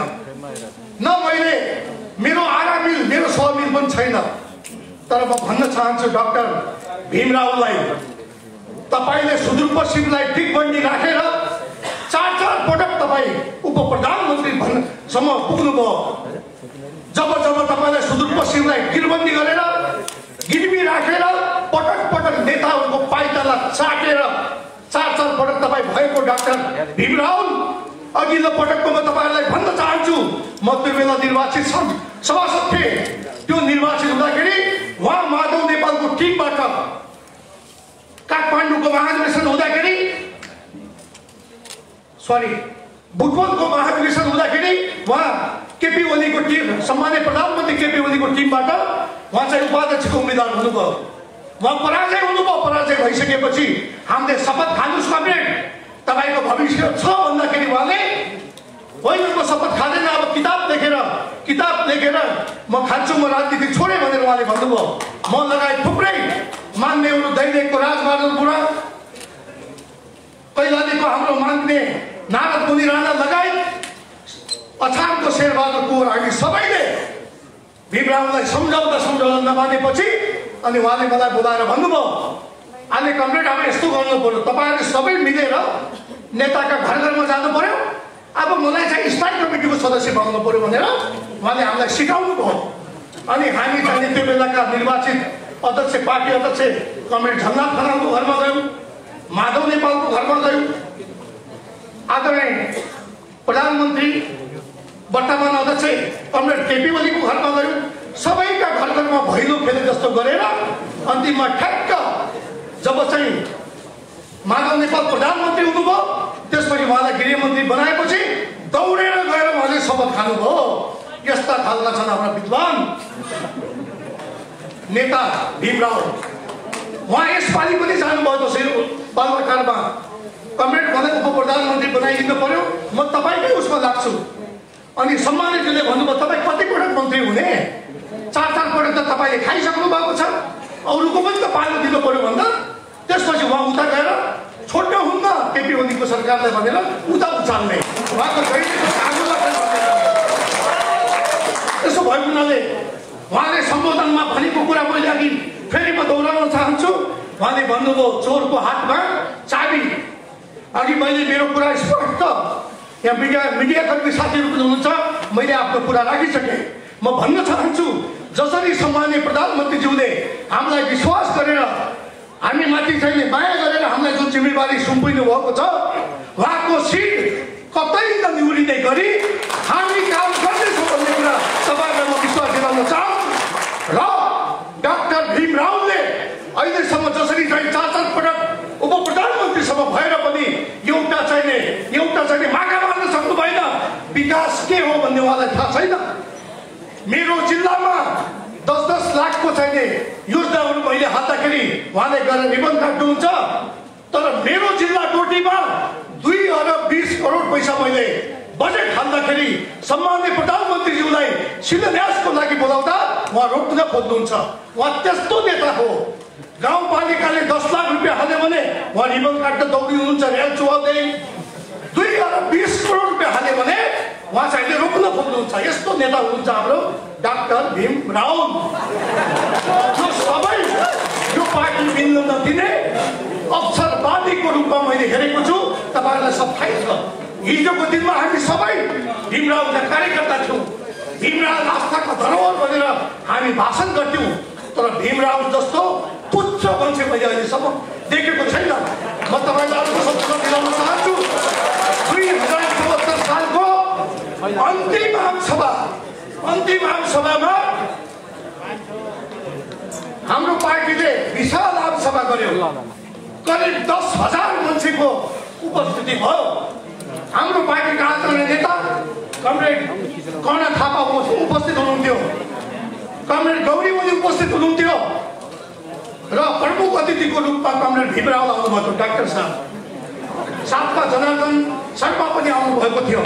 न मैले मेरो आरा मिल, मेरो समिल पनि छैन। तर म भन्न चाहन्छु डाक्टर भीमरावलाई, तपाईँले सुदूरपश्चिमलाई टिकबन्दी राखेर 4 पटक तपाईँ उप प्रधानमन्त्री सम्म पुग्नुभयो। जब तपाईँलाई सुदूरपश्चिमलाई गिरबन्दी गरेर गिरवी राखेर पटक पटक नेताहरूको पाइताला चाटेर 4 पटक तपाईँ भएको डाक्टर भीमराव, अघिल्लो पटकको म तपाईँहरूलाई भन्न चाहन्छु, म त्यो बेला निर्वाचित सभासद थिएँ। त्यो निर्वाचित हुँदाखेरि उहाँ माधव नेपालको टिमबाट काठमाडौँको महाधिवेशन हुँदाखेरि, बुटवलको महाधिवेशन हुँदाखेरि उहाँ केपी ओलीको टिम, सम्माननीय प्रधानमन्त्री केपी ओलीको टिमबाट उहाँ चाहिँ उपाध्यक्षको उम्मेदवार हुनुभयो। उहाँ पराजय हुनुभयो। पराजय भइसकेपछि हामीले शपथ खानुहोस् कमरेड, तपाईँको भविष्य छ भन्दाखेरि उहाँले होइन म शपथ खाँदैन, अब किताब लेखेर म खान्छु, म राजनीति छोडेँ भनेर उहाँले भन्नुभयो। म लगायत थुप्रै मान्नेहरू, दैलेखको राजबहादुर बुढा, कैलालीको हाम्रो मान्ने नारद मुनि राणा लगायत अछामको शेरबहादुर कुँवर, हामी सबैले भीमरावलाई सम्झाउँदा नमानेपछि अनि उहाँले मलाई बोलाएर भन्नुभयो, अहिले कमरेड अब यस्तो गर्नु पर्यो, तपाईँहरूले सबै मिलेर नेताका घर घरमा जानु पर्यो, अब मलाई चाहिँ स्थायी कमिटीको सदस्य बनाउनु पर्यो भनेर उहाँले हामीलाई सिकाउनु भयो। अनि हामी चाहिँ त्यो बेलाका निर्वाचित अध्यक्ष, पार्टी अध्यक्ष कमरेड झलनाथ खनालको घरमा गयौँ, माधव नेपालको घरमा गयौँ, आदरणीय प्रधानमन्त्री वर्तमान अध्यक्ष कमरेड केपी ओलीको घरमा गयौँ। सबैका घर घरमा भैलो खेले जस्तो गरेर अन्तिममा ठ्याक्क जब चाहिँ माधव नेपाल प्रधानमन्त्री हुनुभयो, त्यसपछि उहाँलाई गृहमन्त्री बनाएपछि दौडेर गएर उहाँले शपथ खानुभयो। यस्ता खालका छन् हाम्रा विद्वान नेता भीमराव। उहाँ यसपालि पनि जानुभयो जसरी बालुवाटारमा, कमरेड मलाई उप प्रधानमन्त्री बनाइदिनु पर्यो, म तपाईँकै उसमा लाग्छु। अनि सम्मानितले भन्नुभयो, तपाईँ कति पटक मन्त्री हुने, 4-4 पटक त तपाईँले खाइसक्नु भएको छ, अरूको पनि त पालो दिनु पर्यो भन्दा त्यसपछि उहाँ उता गएर छोड्नु हुन्न केपी ओलीको सरकारलाई भनेर उता उचाल्ने उहाँको त्यसो भएको हुनाले उहाँले सम्बोधनमा भनेको कुरा मैले अघि फेरि म दोहोऱ्याउन चाहन्छु। उहाँले भन्नुभयो चोरको हातमा चाबी। अघि मैले मेरो कुरा स्पष्ट, यहाँ मिडियाकर्मी साथीहरू पनि हुनुहुन्छ, मैले आफ्नो कुरा राखिसकेँ। म भन्न चाहन्छु, जसरी सम्माननीय प्रधानमन्त्रीज्यूले हामीलाई विश्वास गरेर हामीमाथि चाहिँ माया गरेर हामीलाई जुन जिम्मेवारी सुम्पिनु भएको छ, उहाँको सिट कतै ननिहुरिने गरी हामी काम गर्नेछौँ भन्ने कुरा तपाईँहरूलाई म विश्वास दिलाउन चाहन्छु। र डाक्टर भीमरावले अहिलेसम्म जसरी चाहिँ 4-4 पटक उप प्रधानमन्त्रीसम्म भएर पनि एउटा चाहिँ मागा मार्न सक्नु भएन। विकास के हो भन्ने उहाँलाई थाहा छैन। मेरो जिल्लामा 10-10 लाखको चाहिने योजनाहरू मैले हाल्दाखेरि उहाँले गएर रिबन काट्नुहुन्छ, तर मेरो जिल्ला डोटीमा 2 अरब 20 करोड पैसा मैले बजेट हाल्दाखेरि सम्माननीय प्रधानमन्त्रीज्यूलाई शिलान्यासको लागि बोलाउँदा उहाँ रोक्न खोज्नुहुन्छ। उहाँ त्यस्तो नेता हो। गाउँपालिकाले 10 लाख रुपियाँ हाल्यो भने उहाँ रिबन काट्न दौडिनुहुन्छ, रेल चुहाउँदै। 2 अरब 20 करोड रुपियाँ हाल्यो भने उहाँ चाहिँ रोक्न खोज्नुहुन्छ। यस्तो नेता हुनुहुन्छ हाम्रो डाक्टर भीमराव। जो सबै यो पार्टी मिल्न नदिने अवसरवादीको रूपमा मैले हेरेको छु। तपाईँहरूलाई सब थाहै छ। हिजोको दिनमा हामी सबै भीमरावका कार्यकर्ता थियौँ। भीमराव आस्थाको धरोहर भनेर हामी भाषण गर्थ्यौँ, तर भीमराव जस्तो तुच्छ मान्छे मैले अहिलेसम्म देखेको छैन। म तपाईँलाई अर्को शब्द दिलाउन चाहन्छु। 2074 सालको अन्तिम आमसभामा हाम्रो पार्टीले विशाल आमसभा गर्यो। करिब 10,000 मान्छेको उपस्थिति भयो। हाम्रो पार्टीका आदरणीय नेता कमरेड कर्ण थापा उपस्थित हुनुहुन्थ्यो, कमरेड गौरी ओली उपस्थित हुनुहुन्थ्यो र प्रमुख अतिथिको रूपमा कमरेड भीमराव आउनुभएको डाक्टर साहब, साथमा जनार्दन शर्मा पनि आउनुभएको थियो।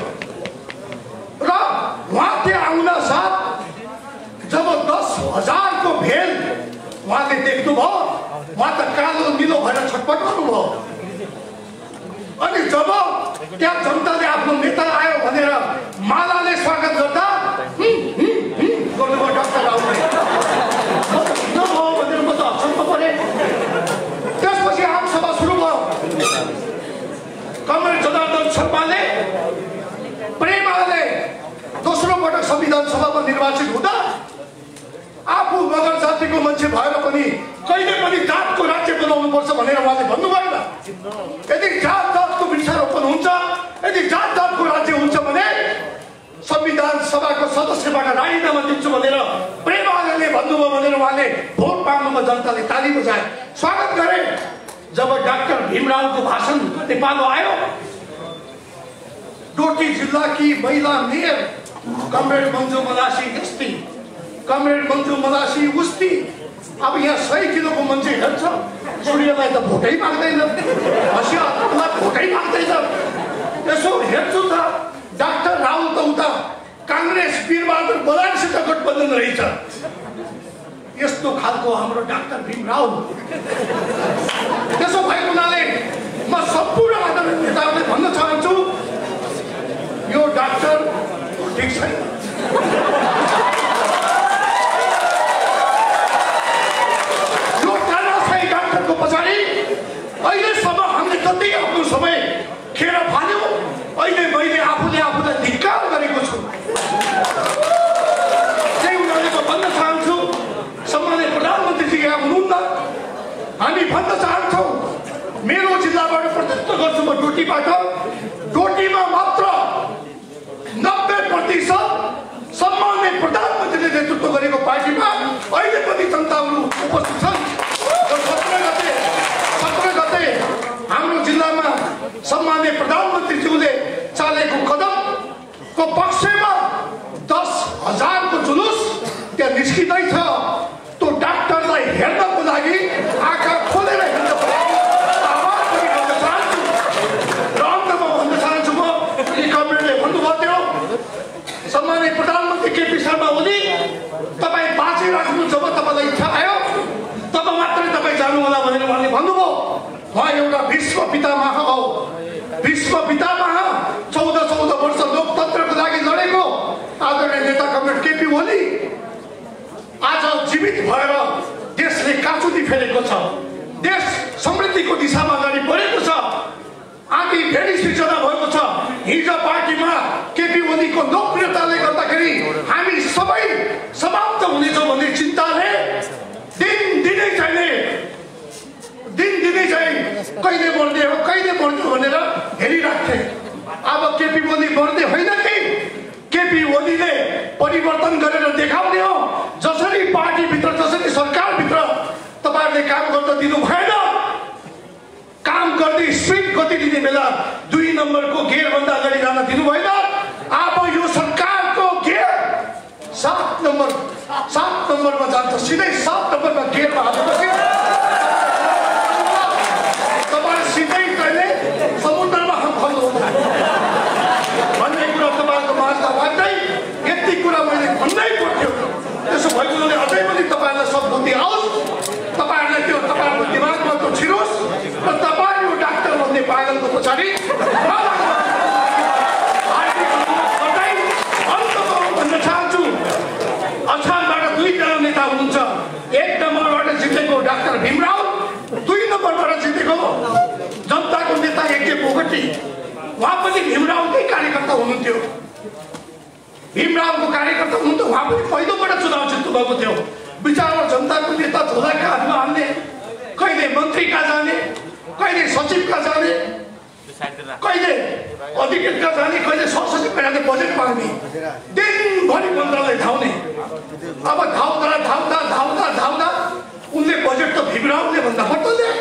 र उहाँ त्यहाँ आउन साथ जब 10,000 को भेल उहाँले देख्नुभयो, उहाँ त कालो निलो भएर छटपट गर्नुभयो। अनि जब त्यहाँ जनताले आफ्नो नेता आयो भनेर मालाले स्वागत गर्दा गर्नुभयो डाक्टर रावले। भनेर म त अचम्म परेँ। त्यसपछि आमसभा सुरु भयो। कमरेड जनार्दन शर्माले प्रेमाले दोस्रो पटक संविधान सभामा निर्वाचित हुँदा आफू मगर जातिको मान्छे भएर पनि कहिले पनि जातको राज्य बनाउनुपर्छ भनेर उहाँले भन्नु भएन। यदि जातको वृक्षारोपण हुन्छ, यदि जातको राज्य हुन्छ भने संविधान सभाको सदस्यबाट राजीनामा दिन्छु भनेर प्रेमाले भन्नुभयो भनेर उहाँले भोट माग्नुमा जनताले ताली बजाए, स्वागत गरे। जब डाक्टर भीमरावको भाषण नेपालमा आयो, डोटी जिल्ला की महिला मेयर कमरेड मन्जु मलासी यस्ती, कमरेड मन्जु मलासी उस्ती। अब यहाँ 100 किलोको मान्छे हेर्छ, सूर्यलाई त भोटै माग्दैन, हँसियालाई भोटै माग्दैन। यसो हेर्छु त डाक्टर राहुल त उता काङ्ग्रेस वीरबहादुर बलानसित गठबन्धन रहेछ। यस्तो खालको हाम्रो डाक्टर भीमराव। त्यसो भएको हुनाले म सम्पूर्ण आदरणीय नेताहरूले भन्न चाहन्छु, यो डाक्टर ठिक छैन। अहिलेसम्म हामीले जति आफ्नो समय खेर फाल्यौँ अहिले मैले आफूलाई धिक्कार गरेको छु। त्यही उनीहरूले भन्न चाहन्छु सम्माननीय प्रधानमन्त्रीजी यहाँ हुनुहुन्न, हामी भन्न चाहन्छौँ मेरो जिल्लाबाट प्रतिनिधित्व गर्छु म डोटीबाट, डोटीमा मात्र 90% सम्माननीय प्रधानमन्त्रीले नेतृत्व गरेको पार्टीमा अहिले पनि जनताहरू उपस्थित छन्। 17 गते हाम्रो जिल्लामा सम्माननीय प्रधानमन्त्रीज्यूले चालेको कदमको पक्षमा 10,000 को जुलुस त्यहाँ निस्किँदैछ। त्यो डाक्टरलाई हेर्नको लागि आँखा खोलेर हेर्न आवाज पनि गर्न चाहन्छु र अन्तमा भन्न चाहन्छु म कमरेडले भन्नुभयो त्यो सम्माननीय प्रधानमन्त्री केपी शर्मा ओली तपाईँ बाँचिराख्नु, जब तपाईँलाई इच्छा आयो तब मात्रै तपाईँ जानु होला भनेर उहाँले भन्नुभयो। उहाँ एउटा विश्व पितामह हो, विश्व पितामह 14 वर्ष लोकतन्त्रको लागि लडेको आदरणीय नेता कमरेड केपी ओली आज जीवित भएर देशले काचुली फेरेको छ, देश समृद्धिको दिशामा अगाडि बढेको छ, आदि फेरि सृजना भएको छ। हिजो पार्टीमा केपी ओलीको लोकप्रियताले गर्दाखेरि हामी सबै समाप्त हुनेछौँ भन्ने चिन्ताले दिनदिनै चाहिँ कहिले बढ्ने हो भनेर हेरिराख्थे। अब केपी ओली बढ्ने होइन कि केपी ओलीले परिवर्तन गरेर देखाउने हो। जसरी पार्टीभित्र जसरी सरकारभित्र तपाईँहरूले काम गर्न दिनु भएन, काम गर्ने स्पिड गति दिने बेला 2 नम्बरको गेयरभन्दा अगाडि जान दिनु भएन। अब यो सरकारको गेयर 7 नम्बरमा जान्छ, सिधै 7 नम्बरमा गेयरमा हालेपछि तपाईँ सिधै कहिले समुद्रमा फल्नुहुन्न भन्ने कुरा तपाईँहरूको माझमा राख्दै यति कुरा मैले भन्नै पर्थ्यो। त्यसो भएको हुनाले अझै पनि तपाईँहरूलाई सद्बुद्धि आओस्, तपाईँहरूलाई त्यो तपाईँहरूको दिमागमा त्यो छिरोस् र तपाईँ यो डाक्टर भन्ने पागलको पछाडि भन्न चाहन्छु। अछामबाट 2 जना नेता हुनुहुन्छ। 1 नम्बरबाट जितेको डाक्टर भीमराव, 2 नम्बरबाट जितेको जनताको नेता एके बोगटी। उहाँ पनि भीमरावकै कार्यकर्ता हुनुहुन्थ्यो, भीमरावको कार्यकर्ता हुनुहुन्थ्यो। उहाँ पनि पहिलोपल्ट चुनाव जित्नु भएको थियो। बिचरा जनताको नेता झोलाका हातमा हाल्ने, कहिले मन्त्री कहाँ जाने, कहिले सचिव कहाँ जाने, कहिले अधिकृत कहाँ जाने, कहिले सहसचिव कहाँ जाने, बजेट माग्ने, दिनभरि मन्त्रालय धाउने। अब धाउँदा उनले बजेट त भीमरावले भन्दा बढ्ता ल्याए।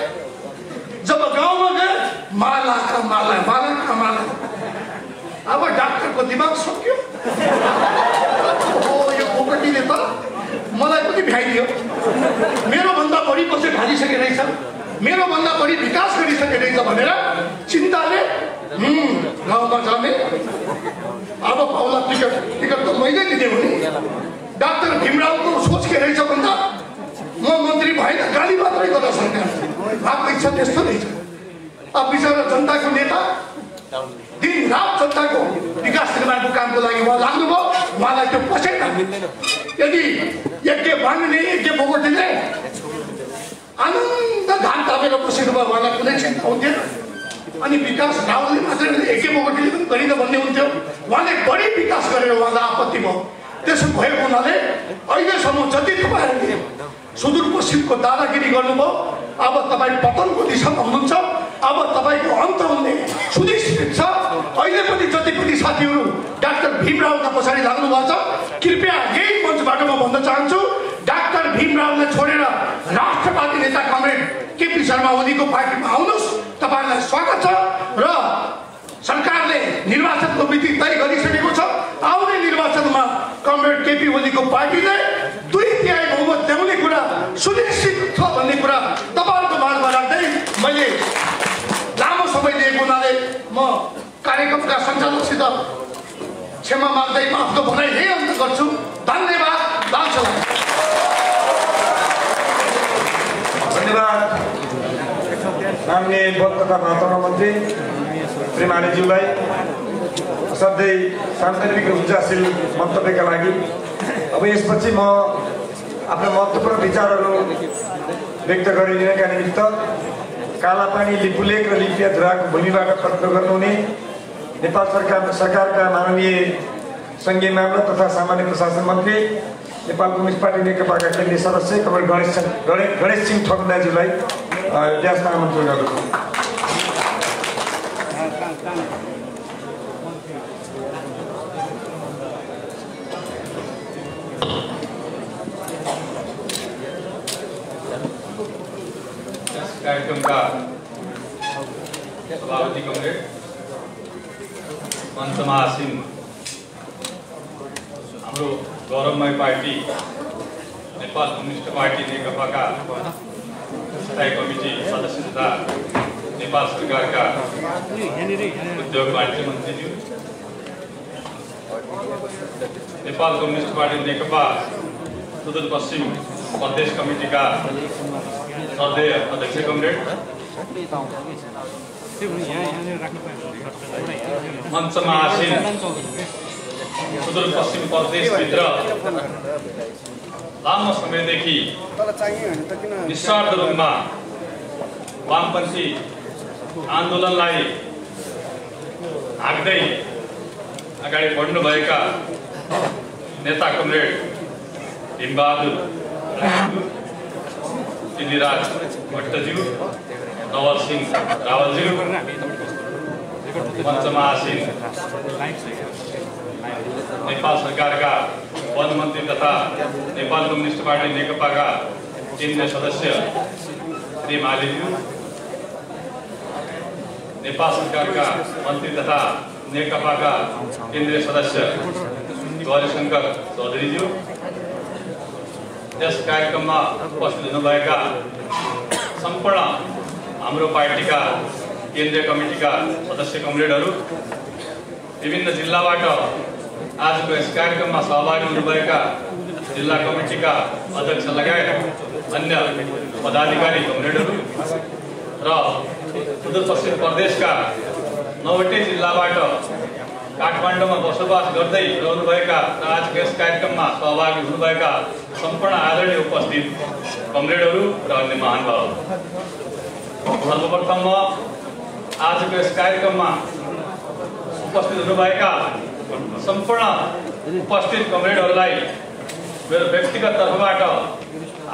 जब गाउँमा गए मालाका माला। अब डाक्टरको दिमाग सक्यो। यो पोकटीले त मलाई पनि भ्याइदियो, मेरो भन्दा बढी बजेट हालिसके रहेछ, मेरो भन्दा बढी विकास गरिसके रहेछ भनेर चिन्ताले गाउँमा जाने। अब पाउला टिकट त मैले दिने हो नि। डाक्टर भीमरावको सोच के रहेछ भन्दा म मन्त्री भएन, गाली मात्रै गर्दा सरकार आफ्नो इच्छा त्यस्तो रहेछ। अब बिचरा जनताको नेता दिन रात जनताको विकास निर्माणको कामको लागि उहाँ लाग्नुभयो। उहाँलाई त्यो पसेन। यदि यज्ञ बाँड्ने यज्ञ बोगटीले आनन्द धान तापेर बसेको भए उहाँलाई कुनै चिन्ता हुन्थेन। अनि विकास रावलले मात्रै यज्ञ बोगटीले पनि गरिन भन्ने हुन्थ्यो। उहाँले बढी विकास गरेर उहाँलाई आपत्ति भयो। त्यसो भएको हुनाले अहिलेसम्म जति तपाईँहरूले सुदूरपश्चिमको दादागिरी गर्नुभयो, अब तपाईँ पतनको दिशामा हुनुहुन्छ। अब तपाईँको अन्त हुने सुनिश्चित छ। अहिले पनि जति पनि साथीहरू डाक्टर भीमरावका पछाडि लाग्नु भएको छ, कृपया यही मञ्चबाट म भन्न चाहन्छु, डाक्टर भीमरावलाई छोडेर राष्ट्रवादी नेता कमरेड केपी शर्मा ओलीको पार्टीमा आउनुहोस्। तपाईँहरूलाई स्वागत छ र सरकारले निर्वाचनको मिति तय गरिसकेको छ। आउने निर्वाचनमा कमरेड केपी ओलीको पार्टीले 2/3 बहुमत ल्याउने कुरा सुनिश्चित छ भन्ने कुरा तपाईँहरूको माझमा राख्दै मैले लामो समय लिएको हुनाले म कार्यक्रमका सञ्चालकसित क्षमा माग्दै म आफ्नो भनाइ यही अन्त गर्छु। धन्यवाद। धन्यवाद माननीय बोर्ड तथा महत्त्वपूर्ण मन्त्री श्रीमानीज्यूलाई असाध्यै सान्दर्भिक ऊर्जाशील मन्तव्यका लागि। अब यसपछि म आफ्नो महत्त्वपूर्ण विचारहरू व्यक्त गरिदिनका निमित्त कालापानी लिपुलेक र लिपियाधुराको भूमिबाट प्रतिनिधित्व गर्नुहुने नेपाल सरकारका माननीय सङ्घीय मामला तथा सामान्य प्रशासन मन्त्री नेपाल कम्युनिस्ट पार्टी नेकपाका केन्द्रीय सदस्य कमरेड गणेश सिंह ठकुन्दाजीलाई इतिहासमा आमन्त्रण गर्दछु। कार्यक्रमका सभापति कमरेड मञ्चमा आसीन हाम्रो गौरवमय पार्टी नेपाल कम्युनिस्ट पार्टी नेकपाका स्थायी कमिटी सदस्य तथा नेपाल सरकारका उद्योग वाणिज्य मन्त्रीज्यू, नेपाल कम्युनिस्ट पार्टी नेकपा सुदूरपश्चिम प्रदेश कमिटीका श्रद्धेय अध्यक्ष कमरेड, मञ्चमा आसीन सुदूरपश्चिम प्रदेशभित्र लामो समयदेखि निस्वार्थ रूपमा वामपन्थी आन्दोलनलाई हाँक्दै अगाडि बढ्नुभएका नेता कमरेड भीमबहादुर गिरिराज भट्टज्यू, नवल सिंह रावलज्यू, मञ्चमा आसीन नेपाल सरकारका वन मन्त्री तथा नेपाल कम्युनिस्ट पार्टी नेकपाका केन्द्रीय सदस्य श्री मालिज्यू, नेपाल सरकारका मन्त्री तथा नेकपाका केन्द्रीय सदस्य गौरीशङ्कर चौधरीज्यू, यस कार्यक्रममा उपस्थित हुनुभएका सम्पूर्ण हाम्रो पार्टीका केन्द्रीय कमिटीका सदस्य कमरेडहरू, विभिन्न जिल्लाबाट आजको यस कार्यक्रममा सहभागी हुनुभएका जिल्ला कमिटीका अध्यक्ष लगायत अन्य पदाधिकारी कमरेडहरू र सुदूरपश्चिम प्रदेशका 9वटै जिल्लाबाट काठमाडौँमा बसोबास गर्दै रहनुभएका र आजको यस कार्यक्रममा सहभागी हुनुभएका सम्पूर्ण आदरणीय उपस्थित कमरेडहरू र अन्य महानुभावहरू, सर्वप्रथम म आजको यस कार्यक्रममा उपस्थित हुनुभएका सम्पूर्ण उपस्थित कमरेडहरूलाई मेरो व्यक्तिगत तर्फबाट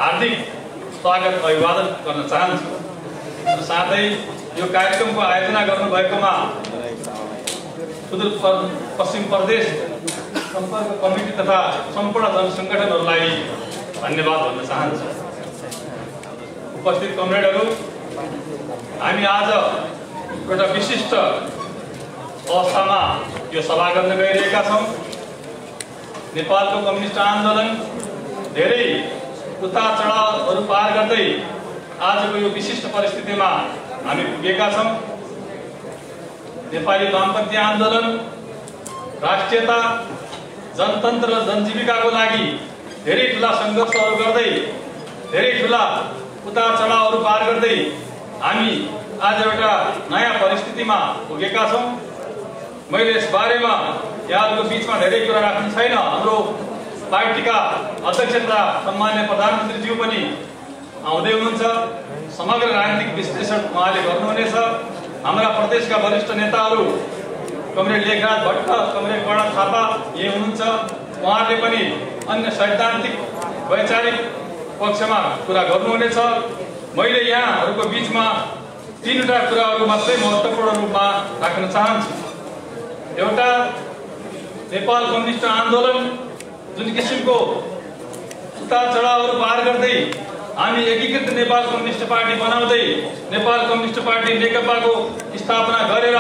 हार्दिक स्वागत अभिवादन गर्न चाहन्छु। साथै यो कार्यक्रमको आयोजना गर्नुभएकोमा सुदूरपश्चिम प्रदेश सम्पर्क कमिटी तथा सम्पूर्ण जनसङ्गठनहरूलाई धन्यवाद भन्न चाहन्छु। उपस्थित कमरेडहरू, हामी आज एउटा विशिष्ट अवस्थामा यो सभा गर्न गइरहेका छौँ। नेपालको कम्युनिस्ट आन्दोलन धेरै उतार चढावहरू पार गर्दै आजको यो विशिष्ट परिस्थितिमा हामी पुगेका छौँ। नेपाली वामपन्थी आन्दोलन राष्ट्रियता, जनतन्त्र र जनजीविकाको लागि धेरै ठुला सङ्घर्षहरू गर्दै, धेरै ठुला उतार चढावहरू पार गर्दै हामी आज एउटा नयाँ परिस्थितिमा पुगेका छौँ। मैले यस बारेमा यहाँहरूको बिचमा धेरै कुरा राख्नु छैन। हाम्रो पार्टीका अध्यक्ष तथा सम्मान्य प्रधानमन्त्रीज्यू पनि आउँदै हुनुहुन्छ, समग्र राजनीतिक विश्लेषण उहाँले गर्नुहुनेछ। हाम्रा प्रदेशका वरिष्ठ नेताहरू कमरेड लेखराज भट्ट, कमरेड कर्ण थापा यही हुनुहुन्छ, उहाँहरूले पनि अन्य सैद्धान्तिक वैचारिक पक्षमा कुरा गर्नुहुनेछ। मैले यहाँहरूको बिचमा 3वटा कुराहरू मात्रै महत्त्वपूर्ण रूपमा राख्न चाहन्छु। एउटा, नेपाल कम्युनिस्ट आन्दोलन जुन किसिमको उतार चढावहरू पार गर्दै हामी एकीकृत नेपाल कम्युनिस्ट पार्टी बनाउँदै नेपाल कम्युनिस्ट पार्टी नेकपाको स्थापना गरेर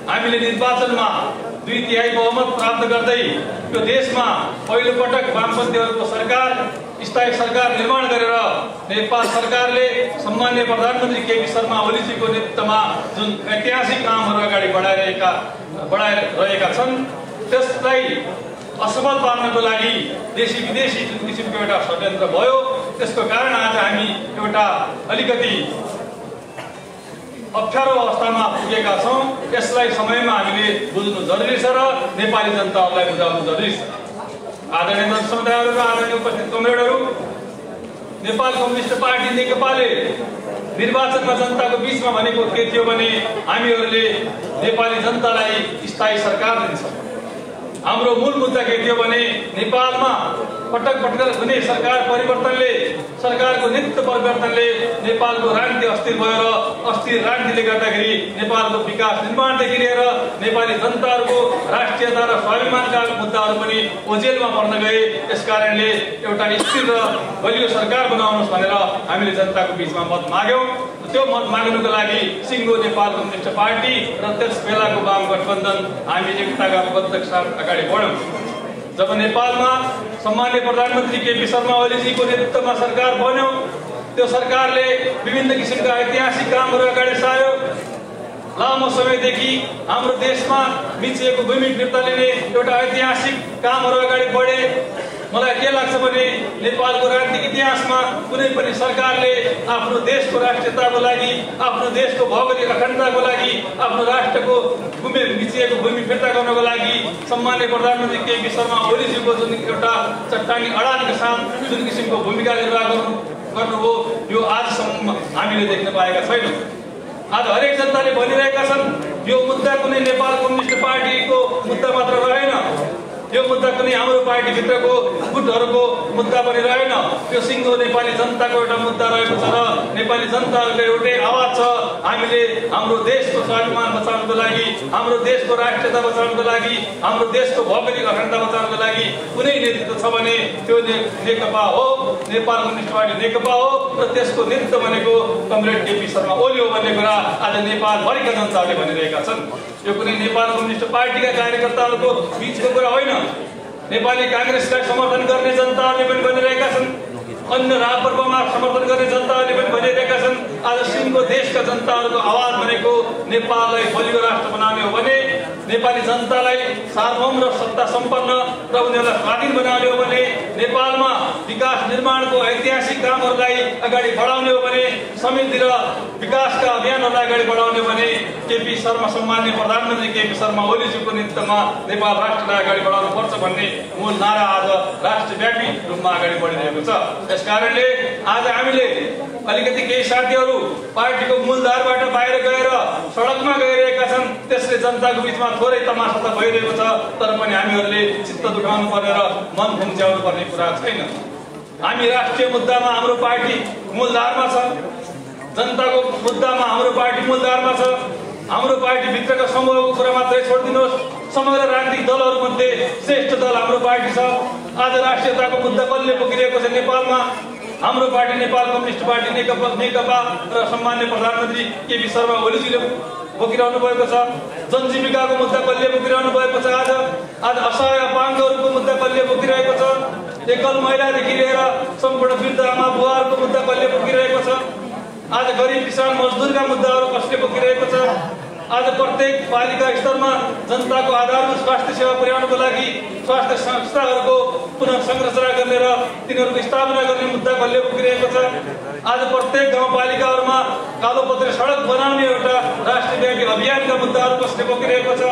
हामीले निर्वाचनमा 2/3 बहुमत प्राप्त गर्दै यो देशमा पहिलो पटक वामपन्थीहरूको सरकार, स्थायी सरकार निर्माण गरेर नेपाल सरकारले सम्मान्य प्रधानमन्त्री केपी शर्मा ओलीजीको नेतृत्वमा जुन ऐतिहासिक कामहरू अगाडि बढाइरहेका छन्, त्यसलाई असफल पार्नको लागि देशी विदेशी जुन किसिमको एउटा षड्यन्त्र भयो, त्यसको कारण आज हामी एउटा अलिकति अप्ठ्यारो अवस्थामा पुगेका छौँ। यसलाई समयमा हामीले बुझ्नु जरुरी छ र नेपाली जनताहरूलाई बुझाउनु जरुरी छ। आदरणीय जनसमुदायहरू र आदरणीय उपस्थित कमरेडहरू, नेपाल कम्युनिस्ट पार्टी नेकपाले निर्वाचनमा जनताको बीचमा भनेको के थियो भने हामीहरूले नेपाली जनतालाई स्थायी सरकार दिन्छौँ। हाम्रो मूल मुद्दा के थियो भने नेपालमा पटक पटक हुने सरकार परिवर्तनले, सरकारको नीति परिवर्तनले नेपालको राजनीति अस्थिर भयो र अस्थिर राजनीतिले गर्दाखेरि नेपालको विकास निर्माणदेखि लिएर नेपाली जनताहरूको राष्ट्रियता र स्वाभिमानका मुद्दाहरू पनि ओझेलमा पर्न गए। यसकारणले एउटा स्थिर र बलियो सरकार बनाउनुहोस् भनेर हामीले जनताको बीचमा मत माग्यौँ। त्यो मत माग्नुको लागि सिङ्गो नेपाल कम्युनिस्ट पार्टी र त्यस बेलाको वाम गठबन्धन हामी एकताका बद्धका साथ अगाडि बढ्यौँ। जब नेपालमा सम्माननीय प्रधानमन्त्री केपी शर्मा ओलीजीको नेतृत्वमा सरकार बन्यो, त्यो सरकारले विभिन्न किसिमका ऐतिहासिक कामहरू अगाडि सार्यो। लामो समयदेखि हाम्रो देशमा मिचिएको भूमि फिर्ता लिने एउटा ऐतिहासिक कामहरू अगाडि बढे। मलाई के लाग्छ भने नेपालको राजनीतिक इतिहासमा कुनै पनि सरकारले आफ्नो देशको राष्ट्रियताको लागि, आफ्नो देशको भौगोलिक अखण्डताको लागि, आफ्नो राष्ट्रको मिचिएको भूमि फिर्ता गर्नको लागि सम्माननीय प्रधानमन्त्री केपी शर्मा ओलीजीको जुन एउटा चट्टानी अडानका साथ जुन किसिमको भूमिका निर्वाह गर्नुभयो, यो आजसम्म हामीले देख्न पाएका छैनौँ। आज हरेक जनताले भनिरहेका छन् यो मुद्दा कुनै नेपाल कम्युनिस्ट पार्टीको मुद्दा मात्र रहेन, यो मुद्दा कुनै हाम्रो पार्टीभित्रको गुटहरूको मुद्दा पनि रहेन, यो सिङ्गो नेपाली जनताको एउटा मुद्दा रहेको छ र नेपाली जनताहरूको एउटै आवाज छ। हामीले हाम्रो देशको स्वाभिमान बचाउनको लागि, हाम्रो देशको राष्ट्रियता बचाउनको लागि, हाम्रो देशको भौगोलिक अखण्डता बचाउनको लागि कुनै नेतृत्व छ भने त्यो नेकपा हो, नेपाल कम्युनिस्ट पार्टी नेकपा हो र त्यसको नेतृत्व भनेको कमरेड केपी शर्मा ओली हो भन्ने कुरा आज नेपालभरिका जनताले भनिरहेका छन्। यो कुनै नेपाल कम्युनिस्ट पार्टीका कार्यकर्ताहरूको बीचको कुरा होइन। नेपाली काङ्ग्रेसलाई समर्थन गर्ने जनताहरूले पनि भनिरहेका छन्, अन्य राप्रपामा समर्थन गर्ने जनताहरूले पनि भनिरहेका छन्। आज सिङ्गो देशका जनताहरूको आवाज भनेको नेपाललाई बलियो राष्ट्र बनाउने हो भने, नेपाली जनतालाई सार्वभौम र सत्ता सम्पन्न र उनीहरूलाई स्वाधीन बनाउने हो भने, नेपालमा विकास निर्माणको ऐतिहासिक कामहरूलाई अगाडि बढाउने हो भने, समृद्धि र विकासका अभियानहरूलाई अगाडि बढाउने हो भने केपी शर्मा सम्माननीय प्रधानमन्त्री केपी शर्मा ओलीजीको नेतृत्वमा नेपाल राष्ट्रलाई अगाडि बढाउनु पर्छ भन्ने मूल नारा आज राष्ट्रव्यापी रूपमा अगाडि बढिरहेको छ। यसकारणले आज हामीले अलिकति केही साथीहरू पार्टीको मूलधारबाट बाहिर गएर सडकमा गइरहेका छन्, त्यसले जनताको बीचमा थोरै तमासा त भइरहेको छ, तर पनि हामीहरूले चित्त दुखाउनु पर्ने र मन खुम्च्याउनु पर्ने कुरा छैन। हामी राष्ट्रिय मुद्दामा हाम्रो पार्टी मूलधारमा छ, जनताको मुद्दामा हाम्रो पार्टी मूलधारमा छ। हाम्रो पार्टीभित्रका समूहको कुरा मात्रै छोडिदिनुहोस्, समग्र राजनीतिक दलहरूमध्ये श्रेष्ठ दल हाम्रो पार्टी छ। आज राष्ट्रियताको मुद्दा कसले बोकिरहेको छ नेपालमा? हाम्रो पार्टी नेपाल कम्युनिस्ट पार्टी नेकपा र सम्मान्य प्रधानमन्त्री केपी शर्मा ओलीजीले बोकिरहनु भएको छ। जनजीविकाको मुद्दा कसले बोकिरहनु भएको छ? आज असहाय अपाङ्गहरूको मुद्दा कसले बोकिरहेको छ? एकल महिलादेखि लिएर सम्पूर्ण वृद्ध आमा बुवाहरूको मुद्दा कसले बोकिरहेको छ? आज गरिब किसान मजदुरका मुद्दाहरू कसले बोकिरहेको छ? आज प्रत्येक पालिका स्तरमा जनताको आधारभूत स्वास्थ्य सेवा पुर्याउनको लागि स्वास्थ्य संस्थाहरूको पुनः संरचना गर्ने र तिनीहरूको स्थापना गर्ने मुद्दा कसले बोकिरहेको छ? आज प्रत्येक गाउँपालिकाहरूमा कालोपत्रे सडक बनाउने एउटा राष्ट्रव्यापी अभियानका मुद्दाहरू कसले बोकिरहेको छ?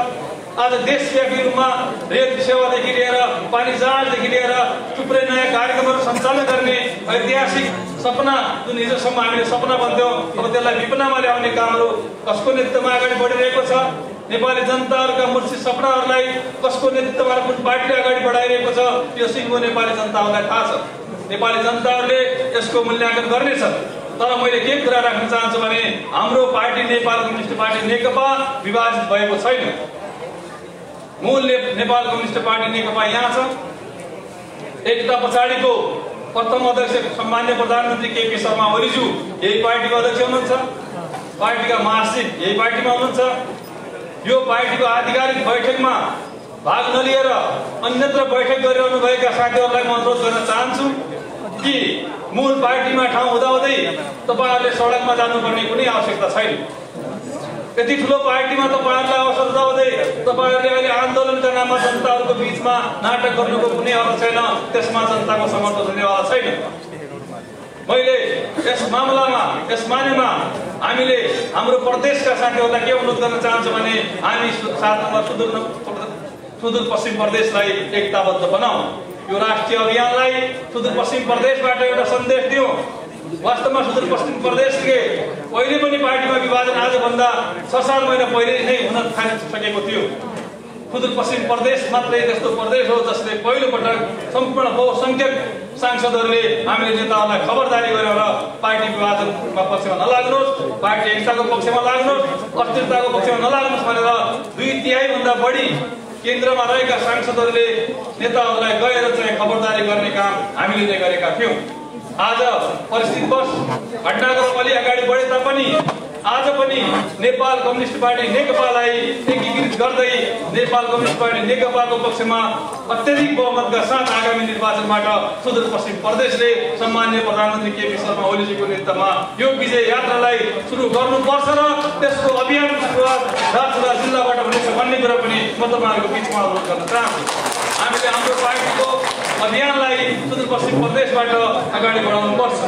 आज देशव्यापी रूपमा रेल सेवादेखि लिएर पानी जहाजदेखि लिएर थुप्रै नयाँ कार्यक्रमहरू सञ्चालन गर्ने ऐतिहासिक सपना जुन हिजोसम्म हामीले सपना भन्थ्यौँ, अब त्यसलाई विपनामा ल्याउने कामहरू कसको नेतृत्वमा अगाडि बढिरहेको छ? नेपाली जनताहरूका मूर्छित सपनाहरूलाई कसको नेतृत्वमा कुन पार्टीले अगाडि बढाइरहेको छ? यो सिङ्गो नेपाली जनताहरूलाई थाहा छ। नेपाली जनताहरूले यसको मूल्याङ्कन गर्नेछ। तर मैले के कुरा राख्न चाहन्छु भने हाम्रो पार्टी नेपाल कम्युनिस्ट पार्टी नेकपा विभाजित भएको छैन। मूल नेपाल कम्युनिस्ट पार्टी नेकपा यहाँ छ। एकता पछाडिको प्रथम अध्यक्ष सम्मान्य प्रधानमन्त्री केपी शर्मा ओलीज्यू यही पार्टीको अध्यक्ष हुनुहुन्छ, पार्टीका महासचिव यही पार्टीमा हुनुहुन्छ। यो पार्टीको आधिकारिक बैठकमा भाग नलिएर अन्यत्र बैठक गरिरहनु भएका साथीहरूलाई म अनुरोध गर्न चाहन्छु कि मूल पार्टीमा ठाउँ हुँदाहुँदै तपाईँहरूले सडकमा जानुपर्ने कुनै आवश्यकता छैन। यति ठुलो पार्टीमा तपाईँहरूलाई अवसर हुँदाहुँदै तपाईँहरूले अहिले आन्दोलनका नाममा जनताहरूको बीचमा नाटक गर्नुको कुनै अर्थ छैन, त्यसमा जनताको समर्थन हुनेवाला छैन। मैले यस मामलामा यस मानेमा हामीले हाम्रो प्रदेशका साथीहरूलाई के अनुरोध गर्न चाहन्छु भने हामी 7 नम्बर सुदूरपश्चिम प्रदेशलाई एकताबद्ध बनाऊ। यो राष्ट्रिय अभियानलाई सुदूरपश्चिम प्रदेशबाट एउटा सन्देश दिउँ। वास्तवमा सुदूरपश्चिम प्रदेशले पहिले पनि पार्टीमा विभाजन आजभन्दा 6-7 महिना पहिले नै हुन थालिसकेको थियो। सुदूरपश्चिम प्रदेश मात्रै त्यस्तो प्रदेश हो जसले पहिलोपटक सम्पूर्ण बहुसंख्यक सांसदहरूले हामीले नेताहरूलाई खबरदारी गरेर पार्टी विभाजनमा पक्षमा नलाग्नुहोस्, पार्टी एकताको पक्षमा लाग्नुहोस्, अस्थिरताको पक्षमा नलाग्नुहोस् भनेर 2/3 भन्दा बढी केन्द्रमा रहेका सांसदहरूले नेताहरूलाई गएर चाहिँ खबरदारी गर्ने काम हामीले नै गरेका थियौँ। आज परिस्थितिवश घटनाक्रम अलि अगाडि बढे तापनि आज पनि नेपाल कम्युनिस्ट पार्टी नेकपालाई एकीकृत गर्दै नेपाल कम्युनिस्ट पार्टी नेकपाको पक्षमा अत्यधिक बहुमतका साथ आगामी निर्वाचनबाट सुदूरपश्चिम प्रदेशले सम्माननीय प्रधानमन्त्री केपी शर्मा ओलीजीको नेतृत्वमा यो विजय यात्रालाई सुरु गर्नुपर्छ र त्यसको अभियानको सुरुवात राजपुरा जिल्लाबाट हुनेछ भन्ने कुरा पनि म तपाईँहरूको बिचमा अनुरोध गर्न चाहन्छु। हामीले हाम्रो पार्टीको अभियानलाई सुदूरपश्चिम प्रदेशबाट अगाडि बढाउनुपर्छ।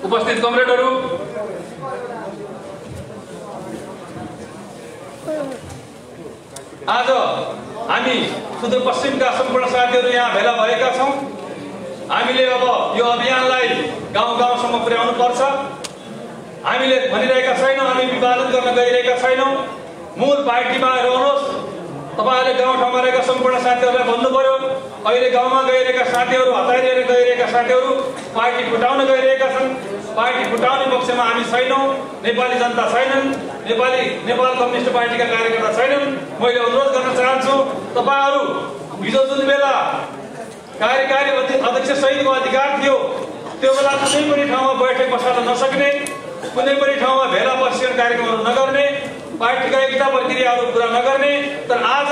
उपस्थित कमरेडहरू, आज हामी सुदूरपश्चिमका सम्पूर्ण साथीहरू यहाँ भेला भएका छौँ। हामीले अब यो अभियानलाई गाउँ-गाउँसम्म पुर्याउनु पर्छ। हामीले भनिरहेका छैनौँ हामी विभाजन गर्न गइरहेका छैनौँ। मूल पार्टीमा रहनुहोस्। तपाईँहरूले गाउँठाउँमा रहेका सम्पूर्ण साथीहरूलाई भन्नु पर्यो, अहिले गाउँमा गइरहेका साथीहरू, हतारिएर गइरहेका साथीहरू पार्टी फुटाउन गइरहेका छन्। पार्टी फुटाउने पक्षमा हामी छैनौँ। नेपाली जनता छैनन्, नेपाल कम्युनिस्ट पार्टीका कार्यकर्ता छैनन्। मैले अनुरोध गर्न चाहन्छु, तपाईँहरू हिजो जुन बेला कार्यकारी अध्यक्ष सहितको अधिकार थियो त्यो बेला कुनै पनि ठाउँमा बैठक बसाल्न नसक्ने, कुनै पनि ठाउँमा भेला बसेर कार्यक्रमहरू नगर्ने, पार्टीका एकता प्रक्रियाहरू पुरा नगर्ने, तर आज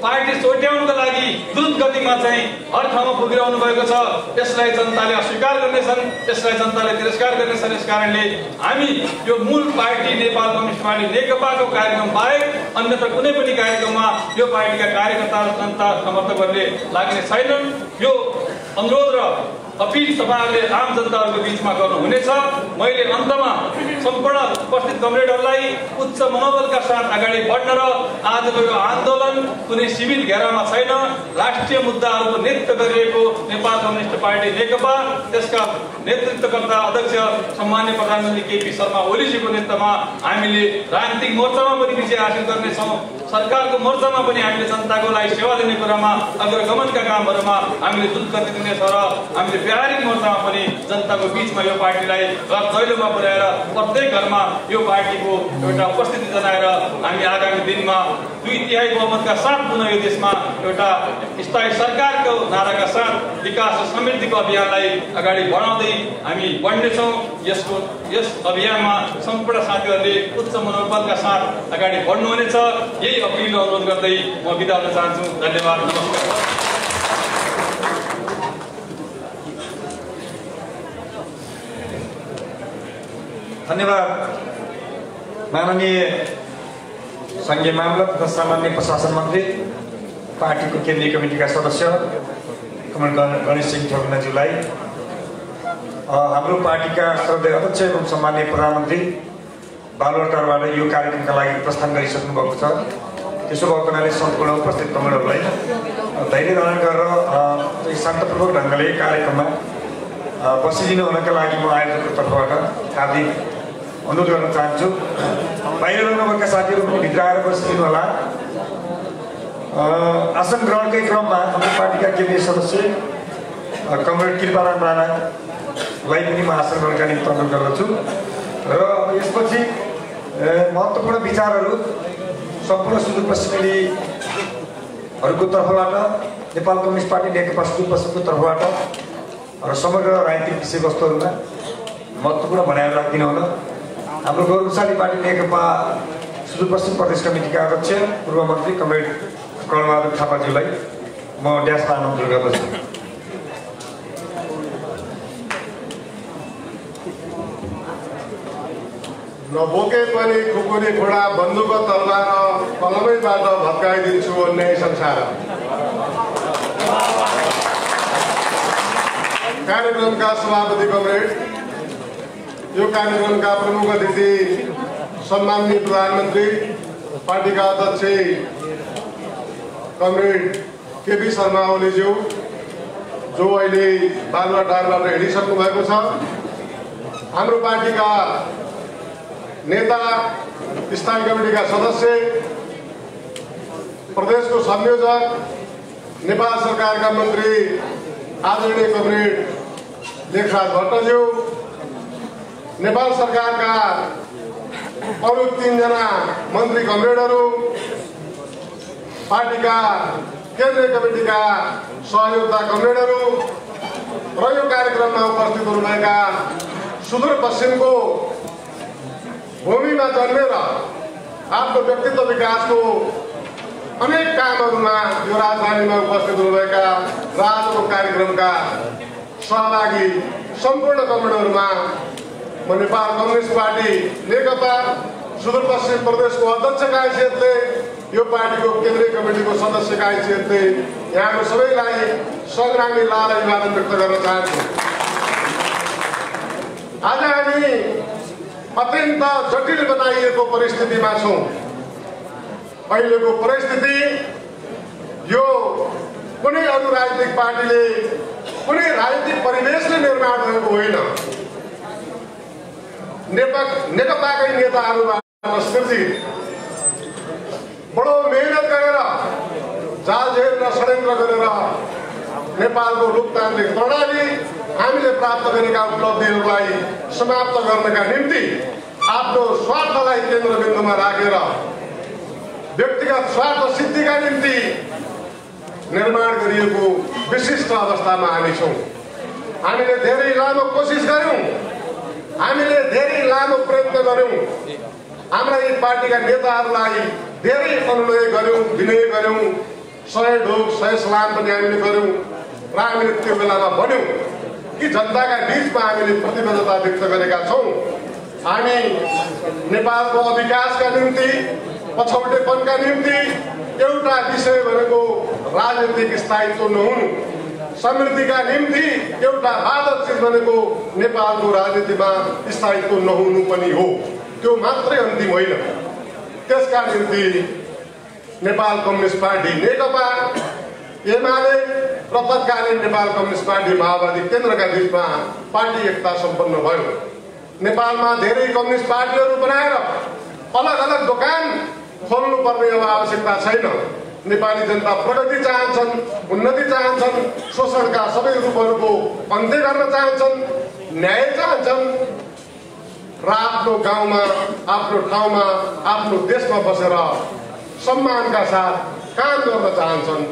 पार्टी छोट्याउनुको लागि द्रुत गतिमा चाहिँ हर ठाउँमा पुगिरहनु भएको छ। यसलाई जनताले अस्वीकार गर्नेछन्, यसलाई जनताले तिरस्कार गर्नेछन्। यस कारणले हामी यो मूल पार्टी नेपाल कम्युनिस्ट पार्टी नेकपाको कार्यक्रम बाहेक अन्यत्र कुनै पनि कार्यक्रममा यो पार्टीका कार्यकर्ता जनता समर्थकहरूले लाग्ने छैनन्। यो अनुरोध र अपिल तपाईँहरूले आम जनताहरूको बिचमा गर्नुहुनेछ। मैले अन्तमा सम्पूर्ण उपस्थित कमरेडहरूलाई उच्च मनोबलका साथ अगाडि बढ्न र आजको यो आन्दोलन कुनै सिभिल घेरामा छैन, राष्ट्रिय मुद्दाहरूको नेतृत्व गरिरहेको नेपाल कम्युनिस्ट पार्टी नेकपा, त्यसका नेतृत्वकर्ता अध्यक्ष सम्माननीय प्रधानमन्त्री केपी शर्मा ओलीजीको नेतृत्वमा हामीले राजनीतिक मोर्चामा पनि विजय हासिल गर्नेछौँ। सरकारको मोर्चामा पनि हामीले जनताको लागि सेवा दिने कुरामा अग्रगमनका कामहरूमा हामीले द्रुत गति दिनेछ र हामीले व्यावहारिक मोर्चामा पनि जनताको बिचमा यो पार्टीलाई घर दैलोमा पुर्याएर प्रत्येक घरमा यो पार्टीको एउटा उपस्थिति जनाएर हामी आगामी दिनमा 2/3 बहुमतका साथ पुनः यो देशमा एउटा स्थायी सरकारको नाराका साथ विकास र समृद्धिको अभियानलाई अगाडि बढाउँदै हामी बढ्नेछौँ। यस अभियानमा सम्पूर्ण साथीहरूले उच्च मनोबलका साथ अगाडि बढ्नुहुनेछ। यही अपिल अनुरोध गर्दै म बिदा हुन चाहन्छु। धन्यवाद, नमस्कार। धन्यवाद माननीय संघीय मामला तथा सामान्य प्रशासन मन्त्री, पार्टीको केन्द्रीय कमिटीका सदस्य कमरेड गणेश सिंह ठकुनाज्यूलाई, हाम्रो पार्टीका श्रद्धेय अध्यक्ष एवं सम्माननीय प्रधानमन्त्री बालुवाटारबाट यो कार्यक्रमका लागि प्रस्थान गरिसक्नु भएको छ। त्यसो भएको हुनाले सम्पूर्ण उपस्थित कमरेडहरूलाई धैर्य धारण गरेर शान्तपूर्वक ढङ्गले कार्यक्रममा बसिदिनु हुनका लागि म आयोजकको तर्फबाट हार्दिक अनुरोध गर्न चाहन्छु। बाहिर रहनुभएका साथीहरू पनि भित्र आएर बसिदिनु होला। आसन ग्रहणकै क्रममा हाम्रो पार्टीका केन्द्रीय सदस्य कमरेड कृपाराम राणालाई पनि म आसन ग्रहणका निम्ति अनुरोध गर्दछु र यसपछि महत्त्वपूर्ण विचारहरू सम्पूर्ण सुदूरपश्चिमेलीहरूको तर्फबाट, नेपाल कम्युनिस्ट पार्टी नेकपा सुदूरपश्चिमको तर्फबाट र समग्र राजनीतिक विषयवस्तुहरूमा महत्त्वपूर्ण भनाइ राखिदिनु होला। हाम्रो गौरवशाली पार्टी नेकपा सुदूरपश्चिम प्रदेश कमिटीका अध्यक्ष पूर्व मन्त्री कमरेड कर्णबहादुर थापाज्यूलाई म ड्यासमा आमन्त्रण गर्दछु। नभोके पनि खुकुरी घोडा बन्दुकको तलवार कलमैबाट भत्काइदिन्छु अन्याय संसार। कार्यक्रमका सभापति कमरेड, यो कार्यक्रमका प्रमुख अतिथि सम्माननीय प्रधानमन्त्री, पार्टीका अध्यक्ष कमरेड केपी शर्मा ओलीज्यू जो अहिले बालुवाटारबाट हिँडिसक्नु भएको छ, हाम्रो पार्टीका नेता, स्थायी कमिटीका सदस्य, प्रदेशको संयोजक, नेपाल सरकारका मन्त्री आदरणीय कमरेड लेखराज भट्टज्यू, नेपाल सरकारका अरू 3 जना मन्त्री कमरेडहरू, पार्टीका केन्द्रीय कमिटीका सहयोगता कमरेडहरू र यो कार्यक्रममा उपस्थित हुनुभएका सुदूरपश्चिमको भूमिमा जन्मेर आफ्नो व्यक्तित्व विकासको अनेक कामहरूमा यो राजधानीमा उपस्थित हुनुभएका र आजको कार्यक्रमका सहभागी सम्पूर्ण कमरेडहरूमा म नेपाल कम्युनिस्ट पार्टी नेकपा सुदूरपश्चिम प्रदेशको अध्यक्षका हैसियतले, यो पार्टीको केन्द्रीय कमिटीको सदस्यका हैसियतले यहाँको सबैलाई सङ्ग्रामी लाल अभिवादन व्यक्त गर्न चाहन्छु। आज हामी अत्यन्त जटिल बनाइएको परिस्थितिमा छौँ। अहिलेको परिस्थिति यो कुनै अरू राजनीतिक पार्टीले, कुनै राजनीतिक परिवेशले निर्माण भएको होइन। नेकपाकै नेताहरूबाट सृजित बडो मेहनत गरेर, जालझेल र षड्यन्त्र गरेर नेपालको लोकतान्त्रिक प्रणाली हामीले प्राप्त गरेका उपलब्धिहरूलाई समाप्त गर्नका निम्ति आफ्नो स्वार्थलाई केन्द्रबिन्दुमा राखेर व्यक्तिगत स्वार्थ सिद्धिका निम्ति निर्माण गरिएको विशिष्ट अवस्थामा हामी छौँ। हामीले धेरै लामो कोसिस गर्यौँ, हामीले धेरै लामो प्रयत्न गर्यौँ, हाम्रा यी पार्टीका नेताहरूलाई धेरै अनुनय गर्यौँ, विनय गर्यौँ, 100 ढोक 100 सलाम पनि हामीले गर्यौँ र हामीले त्यो बेलामा भन्यौँ कि जनताका बीचमा हामीले प्रतिबद्धता व्यक्त गरेका छौँ। हामी नेपालको विकासका निम्ति, पछौटेपनका निम्ति एउटा विषय भनेको राजनीतिक स्थायित्व नहुनु, समृद्धिका निम्ति एउटा बाधक चिज भनेको नेपालको राजनीतिमा स्थायित्व नहुनु पनि हो। त्यो मात्रै अन्तिम होइन। त्यसका निम्ति नेपाल कम्युनिस्ट पार्टी नेकपा एमाले र तत्कालीन नेपाल कम्युनिस्ट पार्टी माओवादी केन्द्रका बीचमा पार्टी एकता सम्पन्न भयो। नेपालमा धेरै कम्युनिस्ट पार्टीहरू बनाएर अलग अलग दोकान खोल्नुपर्ने अब आवश्यकता छैन। नेपाली जनता प्रगति चाहन्छन्, उन्नति चाहन्छन्, शोषणका सबै रूपहरूको अन्त्य गर्न चाहन्छन्, न्याय चाहन्छन् र आफ्नो गाउँमा, आफ्नो ठाउँमा, आफ्नो देशमा बसेर सम्मानका साथ काम गर्न चाहन्छन्,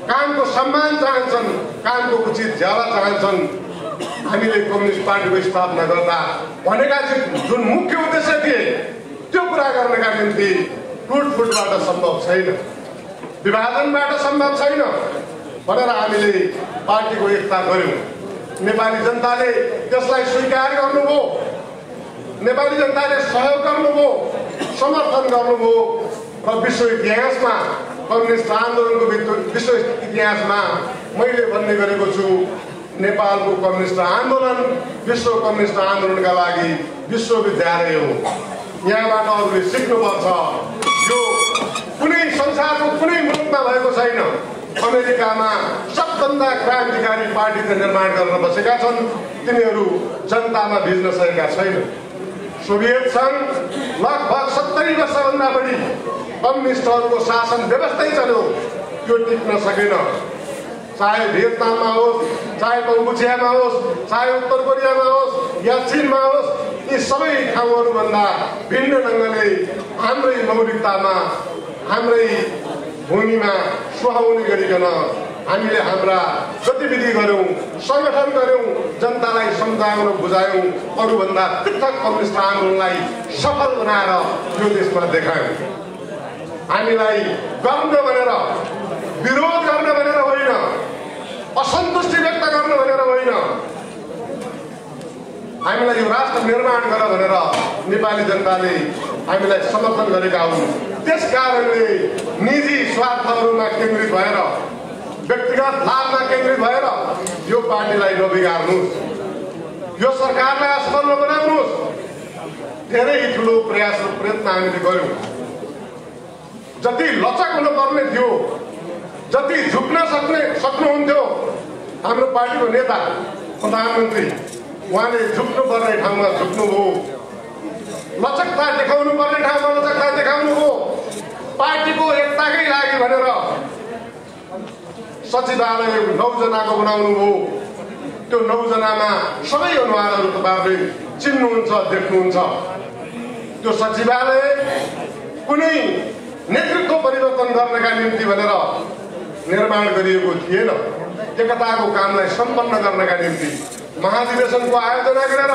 कामको सम्मान चाहन्छन्, कामको उचित ज्याला चाहन्छन्। हामीले कम्युनिस्ट पार्टीको स्थापना गर्दा भनेका जुन मुख्य उद्देश्य थिए त्यो पुरा गर्नका निम्ति टुटफुटबाट सम्भव छैन, विभाजनबाट सम्भव छैन भनेर हामीले पार्टीको एकता गर्यौँ। नेपाली जनताले त्यसलाई स्वीकार गर्नुभयो, नेपाली जनताले सहयोग गर्नुभयो, समर्थन गर्नुभयो र विश्व इतिहासमा कम्युनिस्ट आन्दोलनको विश्व इतिहासमा मैले भन्ने गरेको छु, नेपालको कम्युनिस्ट आन्दोलन विश्व कम्युनिस्ट आन्दोलनका लागि विश्वविद्यालय हो। यहाँबाट अरूले सिक्नुपर्छ। यो कुनै संसारको कुनै मुलुकमा भएको छैन। अमेरिकामा सबभन्दा क्रान्तिकारी पार्टी निर्माण गर्न बसेका छन्, तिनीहरू जनतामा भिज्न सकेका छैनन्। सोभियत सङ्घ लगभग 70 वर्षभन्दा बढी कम्युनिस्टहरूको शासन व्यवस्थै चल्यो, त्यो टिक्न सकेन। चाहे भियतनाममा होस्, चाहे कम्बोडियामा होस्, चाहे उत्तर कोरियामा होस् या चीनमा होस्, यी सबै ठाउँहरूभन्दा भिन्न ढङ्गले हाम्रै मौलिकतामा, हाम्रै भूमिमा सुहाउने गरिकन हामीले हाम्रा गतिविधि गर्यौँ, सङ्गठन गर्यौँ, जनतालाई सम्झाउन बुझायौँ, अरूभन्दा पृथक कम्युनिस्ट आन्दोलनलाई सफल बनाएर यो देशमा देखायौँ। हामीलाई गर्न भनेर, विरोध गर्न भनेर होइन, असन्तुष्टि व्यक्त गर्न भनेर होइन, हामीलाई यो राष्ट्र निर्माण गर भनेर नेपाली जनताले हामीलाई समर्थन गरेका हुन्। त्यस कारणले निजी स्वार्थहरूमा केन्द्रित भएर, व्यक्तिगत लाभमा केन्द्रित भएर यो पार्टीलाई नबिगार्नुहोस्, यो सरकारलाई असफल नबनाउनुहोस्। धेरै ठुलो प्रयास र प्रयत्न हामीले गर्यौँ। जति लचक हुनुपर्ने थियो, जति झुक्न सक्नुहुन्थ्यो हाम्रो पार्टीको नेता, प्रधानमन्त्री उहाँले झुक्नुपर्ने ठाउँमा झुक्नुभयो, लचकता देखाउनु पर्ने ठाउँमा लचकता देखाउनुभयो। पार्टीको एकताकै लागि भनेर सचिवालय 9 जनाको बनाउनु भयो। त्यो 9 जनामा सबै अनुहारहरू तपाईँहरूले चिन्नुहुन्छ, देख्नुहुन्छ। त्यो सचिवालय कुनै नेतृत्व परिवर्तन गर्नका निम्ति भनेर निर्माण गरिएको थिएन। एकताको कामलाई सम्पन्न गर्नका निम्ति महाधिवेशनको आयोजना गरेर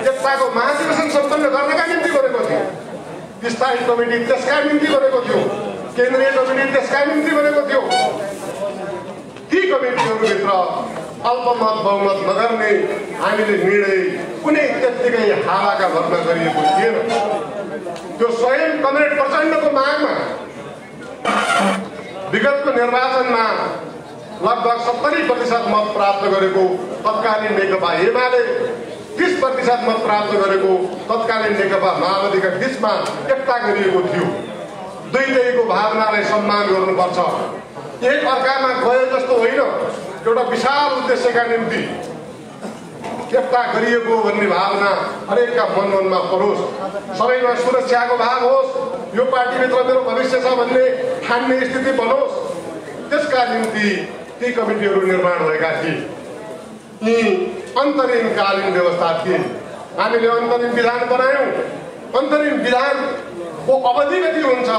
एकताको महाधिवेशन सम्पन्न गर्नका निम्ति गरेको थियो। स्थायी कमिटी त्यसका निम्ति बनेको थियो, केन्द्रीय कमिटी त्यसका निम्ति बनेको थियो। ती कमिटीहरूभित्र अल्पमत बहुमत नगर्ने हामीले निर्णय कुनै त्यत्तिकै हावाका भरमा गरिएको थिएन। त्यो स्वयं कमरेड प्रचण्डको मागमा विगतको निर्वाचनमा लगभग 70% मत प्राप्त गरेको तत्कालीन नेकपा एमाले 30% मत प्राप्त गरेको तत्कालीन नेकपा माओवादीका बीचमा एकता गरिएको थियो। दुईटैको भावनालाई सम्मान गर्नुपर्छ, एक अर्कामा गए जस्तो होइन, एउटा विशाल उद्देश्यका निम्ति एकता गरिएको भन्ने भावना हरेकका मनमा परोस्, सबैमा सुरक्षाको भाव होस्, यो पार्टीभित्र मेरो भविष्य छ भन्ने ठान्ने स्थिति बनोस्। त्यसका निम्ति ती कमिटीहरू निर्माण भएका थिए। यी अन्तरिमकालीन व्यवस्था थिए। हामीले अन्तरिम विधान बनायौँ। अन्तरिम विधानको अवधि कति हुन्छ,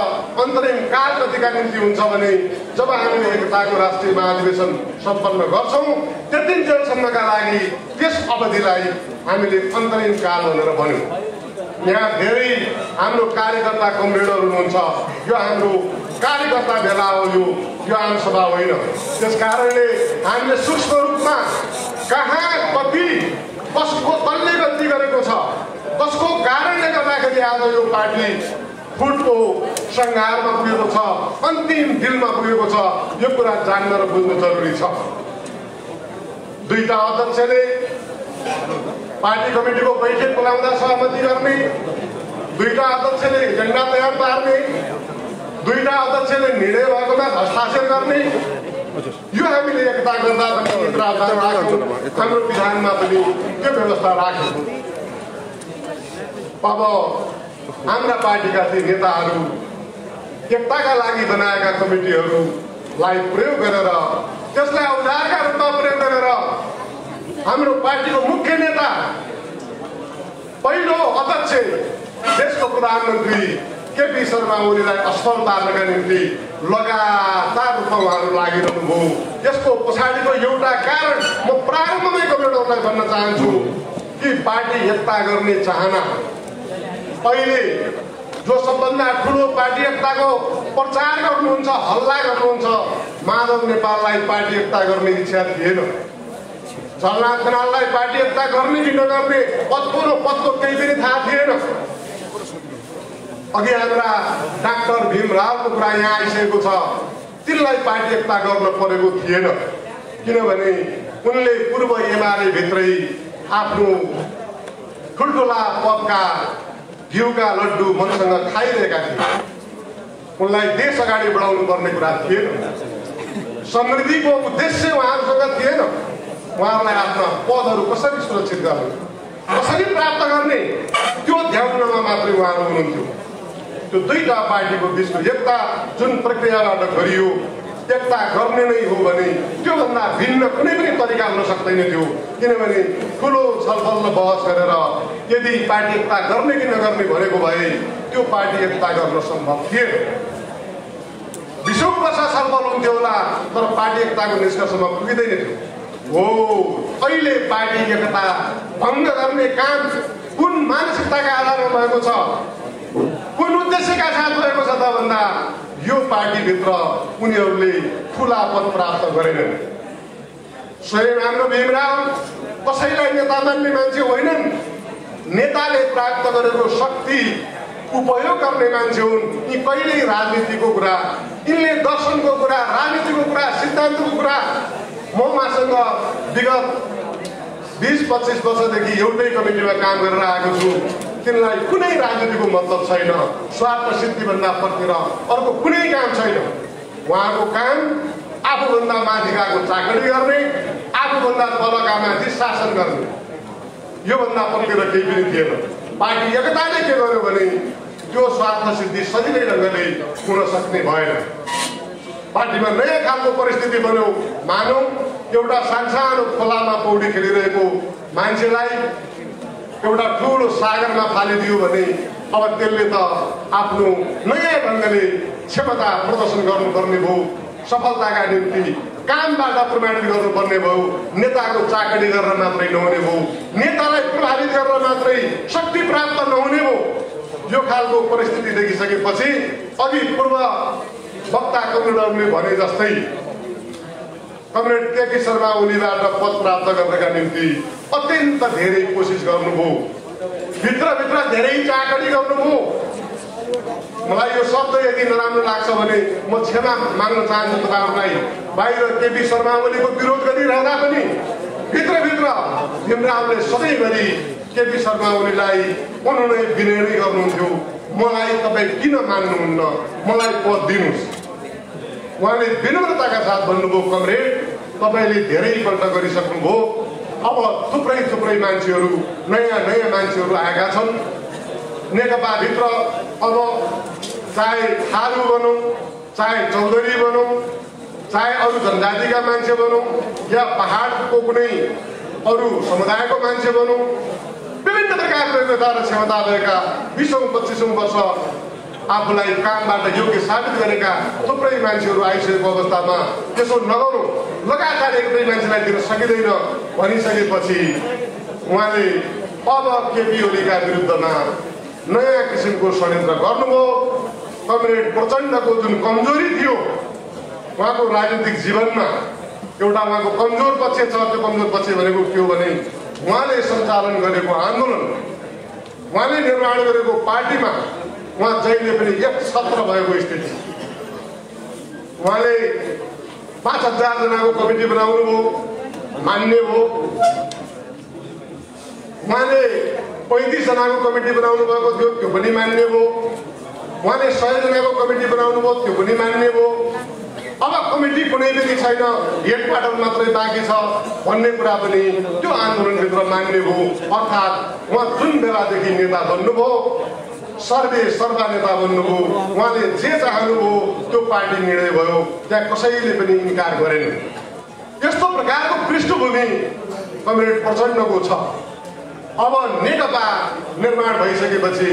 अन्तरिम काल कतिका निम्ति हुन्छ भने जब हामीले एकताको राष्ट्रिय महाधिवेशन सम्पन्न गर्छौँ त्यति जेलसम्मका लागि त्यस अवधिलाई हामीले अन्तरिम काल भनेर भन्यौँ। यहाँ धेरै हाम्रो कार्यकर्ता कमरेडहरू हुनुहुन्छ। यो हाम्रो कार्यकर्ता भेला हो, यो आमसभा होइन। त्यस कारणले हामीले सूक्ष्म रूपमा कहाँ कति कसको कसले गल्ती गरेको छ, कसको कारणले गर्दाखेरि आज यो पार्टी फुटको सङ्घारमा पुगेको छ, अन्तिम दिलमा पुगेको छ, यो कुरा जान्न र बुझ्नु जरुरी छ। दुईटा अध्यक्षले पार्टी कमिटीको बैठक बोलाउँदा सहमति गर्ने, दुईटा अध्यक्षले एजेन्डा तयार पार्ने, दुईटा अध्यक्षले निर्णय भएकोमा हस्ताक्षर गर्ने, यो हामीले एकता गर्दा हाम्रो विधानमा पनि त्यो व्यवस्था राख्यौँ। अब हाम्रा पार्टीका ती नेताहरू एकताका लागि बनाएका कमिटीहरूलाई प्रयोग गरेर, त्यसलाई औजारका रूपमा प्रयोग गरेर हाम्रो पार्टीको मुख्य नेता, पहिलो अध्यक्ष, देशको प्रधानमन्त्री केपी शर्मा ओलीलाई असफल पार्नका निम्ति लगातार रूपमा उहाँहरू लागिरहनु भयो। यसको पछाडिको एउटा कारण म प्रारम्भमै कमरेडहरूलाई भन्न चाहन्छु कि पार्टी एकता गर्ने चाहना, अहिले जो सबभन्दा ठुलो पार्टी एकताको प्रचार गर्नुहुन्छ, हल्ला गर्नुहुन्छ, माधव नेपाललाई पार्टी एकता गर्ने इच्छा थिएन। झलनाथ खनाललाई पार्टी एकता गर्ने कि नगर्ने पदको केही पनि थाहा थिएन। अघि हाम्रा डाक्टर भीम रावको कुरा यहाँ आइसकेको छ, तिनलाई पार्टी एकता गर्न परेको थिएन, किनभने उनले पूर्व एमाले भित्रै आफ्नो ठुल्ठुला पदका घिउका लड्डु मनसँग खाइरहेका थिए। उनलाई देश अगाडि बढाउनु पर्ने कुरा थिएन। समृद्धिको उद्देश्य उहाँहरूसँग थिएन। उहाँहरूलाई आफ्ना पदहरू कसरी सुरक्षित गर्ने, कसरी प्राप्त गर्ने, त्यो ध्यानमा मात्रै उहाँहरू हुनुहुन्थ्यो। त्यो दुईटा पार्टीको बिचको एकता जुन प्रक्रियाबाट गरियो, एकता गर्ने नै हो भने त्योभन्दा भिन्न कुनै पनि तरिका हुन सक्दैन थियो। किनभने ठुलो छलफल र बहस गरेर यदि पार्टी एकता गर्ने कि नगर्ने भनेको भए त्यो पार्टी एकता गर्न सम्भव थिएन। 20 वर्ष छलफल हुन्थ्यो होला, तर पार्टी एकताको निष्कर्षमा पुगिँदैन थियो। हो, अहिले पार्टी एकता भङ्ग गर्ने काम कुन मानसिकताका आधारमा भएको छ, कुन उद्देश्यका साथ भएको छ त भन्दा यो पार्टीभित्र उनीहरूले ठुला पद प्राप्त गरेनन्। स्वयं हाम्रो भीमराव कसैलाई नेता मान्ने मान्छे होइनन्। नेताले प्राप्त गरेको शक्ति उपयोग गर्ने मान्छे हुन्। यी कहिल्यै राजनीतिको कुरा, यिनले दर्शनको कुरा, राजनीतिको कुरा, सिद्धान्तको कुरा, म उहाँसँग विगत 20-25 वर्षदेखि एउटै कमिटीमा काम गरेर आएको छु। तिनलाई कुनै राजनीतिको मतलब छैन। स्वार्थ सिद्धिभन्दा फर्केर अर्को कुनै काम छैन। उहाँको काम आफूभन्दा माथिकाको चाकरी गर्ने, आफूभन्दा तलका माथि शासन गर्ने। योभन्दा पक्केर केही पनि थिएन। पार्टी एकताले के गर्यो भने त्यो स्वार्थ सिद्धि सजिलै ढङ्गले हुन सक्ने भएन। पार्टीमा नयाँ खालको परिस्थिति बन्यो। मानौँ एउटा सानसानो खोलामा पौडी खेलिरहेको मान्छेलाई एउटा ठुलो सागरमा फालिदियो भने अब त्यसले त आफ्नो नयाँ ढङ्गले क्षमता प्रदर्शन गर्नुपर्ने भयो। सफलताका निम्ति कामबाट प्रमाणित गर्नुपर्ने भयो। नेताको चाकडी गर्न मात्रै नहुने भयो। नेतालाई प्रभावित गर्न मात्रै शक्ति प्राप्त नहुने भयो। यो खालको परिस्थिति देखिसकेपछि अघि पूर्व वक्ता कमरेडहरूले भने जस्तै कमरेड केपी शर्मा ओलीबाट पद प्राप्त गर्नका निम्ति अत्यन्त धेरै कोसिस गर्नुभयो। भित्रभित्र धेरै चाकडी गर्नुभयो। मलाई यो शब्द यदि नराम्रो लाग्छ भने म क्षमा माग्न चाहन्छु तपाईँहरूलाई। बाहिर केपी शर्मा ओलीको विरोध गरिरहँदा पनि भित्रभित्र भीमरावले सधैँभरि केपी शर्मा ओलीलाई उन्होंने विनय गर्नुहुन्थ्यो, मलाई तपाईँ किन मान्नुहुन्न, मलाई पद दिनुहोस्। उहाँले विनम्रताका साथ भन्नुभयो, कमरेड तपाईँले धेरैपल्ट गरिसक्नुभयो, अब थुप्रै मान्छेहरू नयाँ मान्छेहरू आएका छन् नेकपाभित्र। अब चाहे थारू बनौँ, चाहे चौधरी बनौँ, चाहे अरू जनजातिका मान्छे बनौँ या पहाडको कुनै अरू समुदायको मान्छे बनौँ, विभिन्न प्रकारको योग्यता र क्षमता भएका 20औं-25औं वर्ष आफूलाई कामबाट योग्य साबित गरेका थुप्रै मान्छेहरू आइसकेको अवस्थामा त्यसो नगरौँ, लगातार एउटै मान्छेलाई दिन सकिँदैन भनिसकेपछि उहाँले अब केपी ओलीका विरुद्धमा नयाँ किसिमको षड्यन्त्र गर्नुभयो। कमरेड प्रचण्डको जुन कमजोरी थियो उहाँको राजनीतिक जीवनमा, एउटा उहाँको कमजोर पक्ष छ। त्यो कमजोर पक्ष भनेको के हो भने उहाँले सञ्चालन गरेको आन्दोलन, उहाँले निर्माण गरेको पार्टीमा उहाँ जहिले पनि एक छत्र भएको स्थिति। उहाँले 5000 जनाको कमिटी बनाउनु भयो, मान्य भयो। उहाँले 35 जनाको कमिटी बनाउनु भएको थियो, त्यो पनि मान्य भयो। उहाँले 100 जनाको कमिटी बनाउनु भयो, त्यो पनि मान्य भयो। अब कमिटी कुनै पनि छैन, हेडक्वार्टर मात्रै बाँकी छ भन्ने कुरा पनि त्यो आन्दोलनभित्र मान्य भयो। अर्थात् उहाँ जुन बेलादेखि नेता बन्नुभयो, सर्वा नेता बन्नुभयो, उहाँले जे चाहनुभयो त्यो पार्टी निर्णय भयो, त्यहाँ कसैले पनि इन्कार गरेन। यस्तो प्रकारको पृष्ठभूमि कमरेड प्रचण्डको छ। अब नेकपा निर्माण भइसकेपछि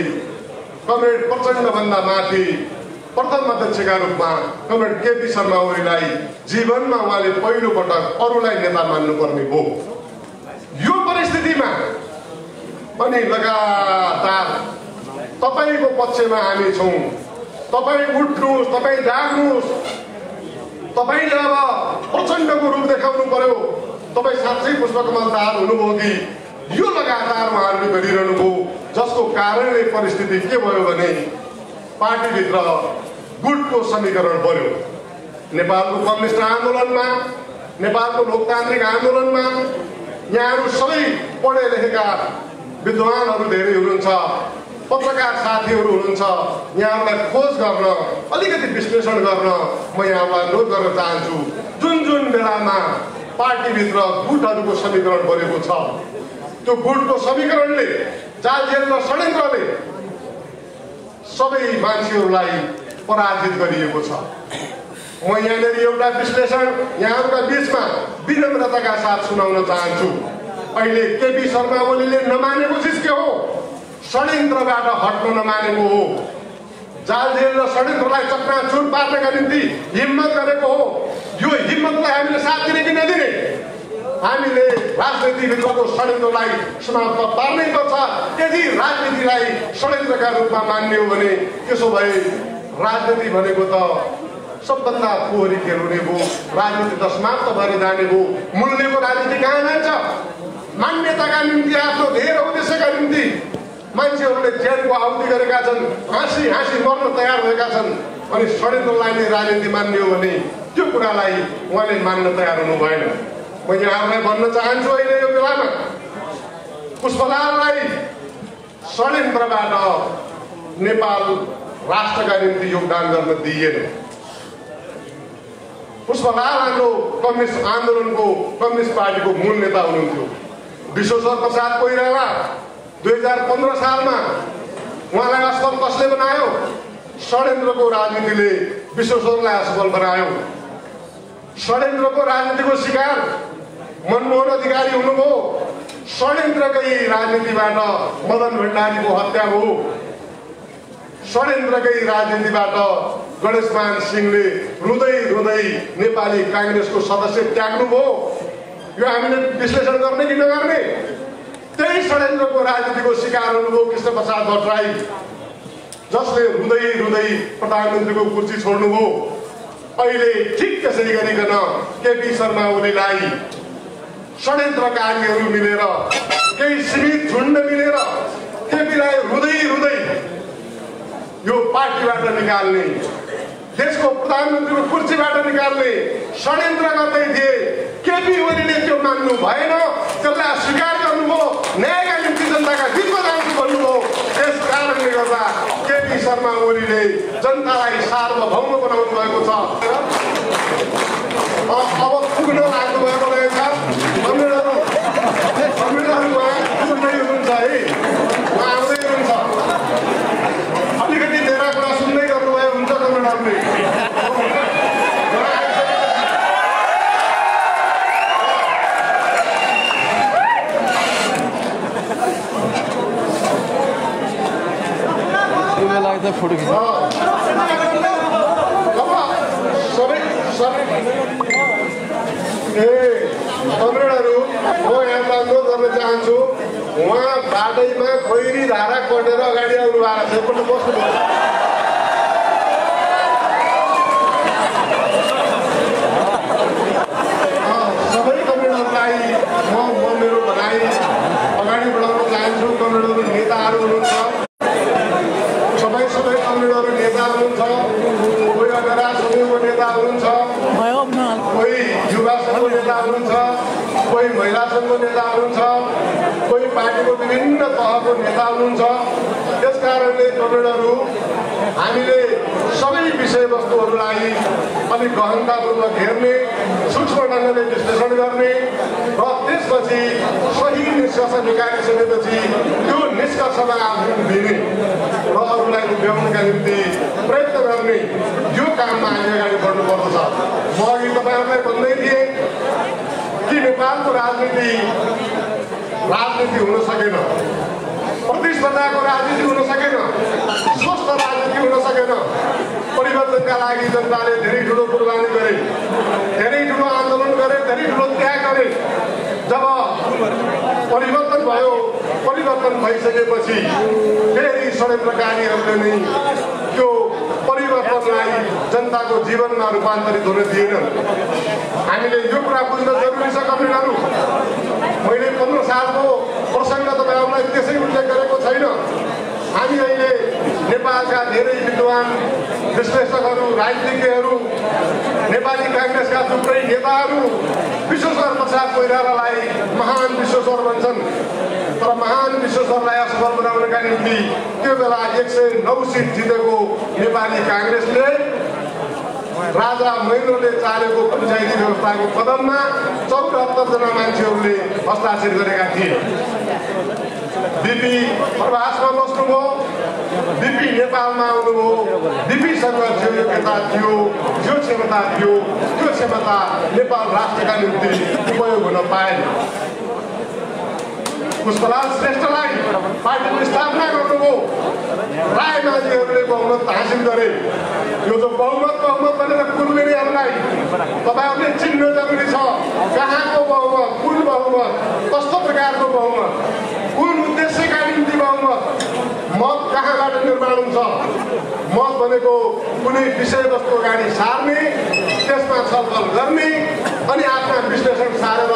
कमरेड प्रचण्डभन्दा माथि प्रथम अध्यक्षका रूपमा कमरेड केपी शर्मा ओलीलाई जीवनमा उहाँले पहिलोपटक अरूलाई नेता मान्नुपर्ने भयो। यो परिस्थितिमा पनि लगातार तपाईको पक्षमा हामी छौँ, तपाईँ उठ्नुहोस्, तपाईँ जाग्नुहोस्, तपाईँले अब प्रचण्डको रूप देखाउनु पर्यो, तपाईँ साँच्चै पुष्पकमल दाहाल हुनुभयो कि यो लगातार उहाँहरूले गरिरहनु भयो। जसको कारणले परिस्थिति के भयो भने पार्टीभित्र गुटको समीकरण बन्यो। नेपालको कम्युनिस्ट आन्दोलनमा, नेपालको लोकतान्त्रिक आन्दोलनमा यहाँहरू सबै पढे लेखेका विद्वानहरू धेरै हुनुहुन्छ, पत्रकार साथीहरू हुनुहुन्छ। यहाँहरूलाई खोज गर्न, अलिकति विश्लेषण गर्न म यहाँलाई अनुरोध गर्न चाहन्छु। जुन बेलामा पार्टीभित्र गुटहरूको समीकरण बनेको छ, त्यो गुटको समीकरणले, जालझेल र षड्यन्त्रले सबै मान्छेहरूलाई पराजित गरिएको छ। म यहाँनिर एउटा विश्लेषण यहाँहरूका बिचमा विनम्रताका साथ सुनाउन चाहन्छु। अहिले केपी शर्मा ओलीले नमानेको चिज के हो? षड्यन्त्रबाट हट्न नमानेको हो। जालझेल र षड्यन्त्रलाई चकनाचुर पार्नका निम्ति हिम्मत गरेको हो। यो हिम्मतलाई हामीले साथ दिने कि नदिने? हामीले राजनीतिभित्रको षड्यन्त्रलाई समाप्त पार्नै पर्छ। यदि राजनीतिलाई षड्यन्त्रका रूपमा मान्ने हो भने त्यसो भए राजनीति भनेको त सबभन्दा फोहोरी खेल हुने भयो। राजनीति त समाप्त भएर जाने भयो। मूल्यको राजनीति कहाँ जान्छ? मान्यताका निम्ति, आफ्नो धेरै उद्देश्यका निम्ति मान्छेहरूले ज्यानको आहुति गरेका छन्, हाँसी मर्न तयार भएका छन्। अनि षड्यन्त्रलाई नै राजनीति मान्ने हो भने त्यो कुरालाई उहाँले मान्न तयार हुनु भएन। म यहाँहरूलाई भन्न चाहन्छु, अहिले यो बेलामा पुष्पलाललाई षड्यन्त्रबाट नेपाल राष्ट्रका निम्ति योगदान गर्न दिइएन। पुष्पलाल हाम्रो कम्युनिस्ट आन्दोलनको, कम्युनिस्ट पार्टीको मूल नेता हुनुहुन्थ्यो। विश्वेश्वर प्रसाद कोइराला 2015 सालमा उहाँलाई असफल कसले बनायो? षड्यन्त्रको राजनीतिले विश्वेश्वरलाई असफल बनायो। षड्यन्त्रको राजनीतिको शिकार मनमोहन अधिकारी हुनुभयो। षड्यन्त्रकै राजनीतिबाट मदन भण्डारीको हत्या भयो। षड्यन्त्रकै राजनीतिबाट गणेशमान सिंहले रुँदै रुँदै नेपाली काङ्ग्रेसको सदस्य त्याग्नुभयो। यो हामीले विश्लेषण गर्ने कि नगर्ने? त्यही षड्यन्त्रको राजनीतिको शिकार हुनुभयो कृष्ण प्रसाद भट्टराई, जसले रुँदै रुँदै प्रधानमन्त्रीको कुर्सी छोड्नुभयो। अहिले ठिक त्यसै गरिकन केपी शर्मा ओलीलाई षड्यन्त्रकारीहरू मिलेर, केही सीमित झुन्ड मिलेर केपीलाई रुँदै रुँदै यो पार्टीबाट निकाल्ने, देशको प्रधानमन्त्रीको कुर्सीबाट निकाल्ने षड्यन्त्र गर्दै थिए। केपी ओलीले त्यो मान्नु भएन, त्यसलाई अस्वीकार गर्नुभयो। न्यायका निम्ति जनताका हितमा जान्छु भन्नुभयो। त्यस कारणले गर्दा केपी शर्मा ओलीले जनतालाई सार्वभौम बनाउनु भएको छ। अब पुग्न लाग्नु भएको रहेछ। कमरेडहरू उहाँ सुन्दै हुनुहुन्छ है, उहाँ आउँदै हुनुहुन्छ। अलिकति मेरा कुरा सुन्दै गर्नुभयो हुन्छ कमरेडहरूले। फोटो खिच्नु कमरेडहरू, म यहाँलाई अनुरोध गर्न चाहन्छु, उहाँ बाटैमा खैरी धारा कटेर अगाडि आउनु भएको छ। एकपल्ट बस्नु। सबै कमरेडहरूलाई म मेरो भनाइ अगाडि बढाउन चाहन्छु। कमरेडहरू नेताहरू हुनुहुन्छ, सबै कमरेडहरू नेता हुनुहुन्छ। कोही अगरा समूहको नेता हुनुहुन्छ, कोही युवा सङ्घको नेता हुनुहुन्छ, कोही महिला सङ्घको नेता हुनुहुन्छ, कोही पार्टीको विभिन्न तहको नेता हुनुहुन्छ। त्यस कारणले कमरेडहरू, हामीले सबै विषयवस्तुहरूलाई अलिक गहनतापूर्वक हेर्ने, सूक्ष्म ढङ्गले विश्लेषण गर्ने र त्यसपछि सही निष्कर्ष निकालिसकेपछि त्यो निष्कर्षमा आफू दिने र अरूलाई उभ्याउनका निम्ति प्रयत्न गर्ने, यो काममा हामी अगाडि बढ्नुपर्दछ। म अघि तपाईँहरूलाई भन्दै थिएँ कि नेपालको राजनीति हुन सकेन, प्रतिस्पर्धाको राजनीति हुन सकेन, स्वस्थ राजनीति हुन सकेन। परिवर्तनका लागि जनताले धेरै ठुलो कुर्बानी गरे, धेरै ठुलो आन्दोलन गरे, धेरै ठुलो त्याग गरे। जब परिवर्तन भयो, परिवर्तन भइसकेपछि फेरि षड्यन्त्रकारीहरूले नै त्यो परिवर्तनलाई जनताको जीवनमा रूपान्तरित हुन दिएनन्। हामीले यो कुरा बुझ्न जरुरी छ कमरेडहरू। मैले 15 सालको प्रसङ्ग तपाईँहरूलाई त्यसै उल्लेख गरेको छैन। हामी अहिले नेपालका धेरै विद्वान विश्लेषकहरू, राजनीतिज्ञहरू, नेपाली काङ्ग्रेसका थुप्रै नेताहरू विश्वेश्वर प्रसाद कोइरालालाई महान विश्वेश्वर भन्छन्। तर महान विश्वेश्वरलाई असफल बनाउनका निम्ति त्यो बेला 109 सिट जितेको नेपाली काङ्ग्रेसले राजा महेन्द्रले चालेको पञ्चायती व्यवस्थाको कदममा 74 जना मान्छेहरूले हस्ताक्षर गरेका थिए। बिपी प्रवासमा बस्नुभयो, बिपी नेपालमा आउनुभयो, बिपीसँग जो योग्यता थियो, जो क्षमता थियो, त्यो क्षमता नेपाल राष्ट्रका निम्ति उपयोग हुन पाएन। पुष्पलाल श्रेष्ठलाई पार्टीको स्थापना गर्नुभयो। रायमाझीहरूले बहुमत हासिल गरे। यो त बहुमत भनेर कुर्नेहरूलाई तपाईँहरूले चिन्न जरुरी छ। कहाँको बहुमत, कुन बहुमत, कस्तो प्रकारको बहुमत, कुन उद्देश्यका निम्ति बहुमत, मत कहाँबाट निर्माण हुन्छ? मत भनेको कुनै विषयवस्तु अगाडि सार्ने, त्यसमा छलफल गर्ने अनि आफ्ना विश्लेषण सारेर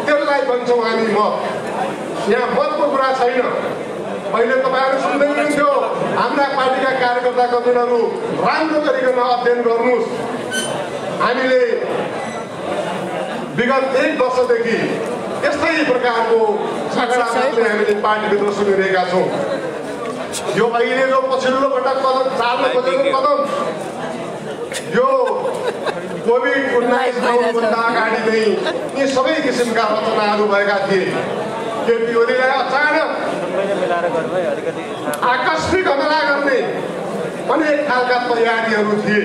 त्यसलाई भन्छौँ हामी मत। यहाँ मतको कुरा छैन। अहिले तपाईँहरू सुन्दै हुनुहुन्थ्यो, हाम्रा पार्टीका कार्यकर्ता कमरेडहरू राम्रो गरिकन अध्ययन गर्नुहोस्। हामीले विगत 1 वर्षदेखि यस्तै प्रकारको झगडाले हामीले पार्टीभित्र सुनिरहेका छौँ। यो अहिले जो पछिल्लो पटक कदम चाल्न खोजेको कदम, यो कोभिड-19 आउनुभन्दा अगाडि नै यी सबै किसिमका रचनाहरू भएका थिए। केपी ओलीलाई अचानक आकस्मिक हमला गर्ने अनेक खालका तयारीहरू थिए।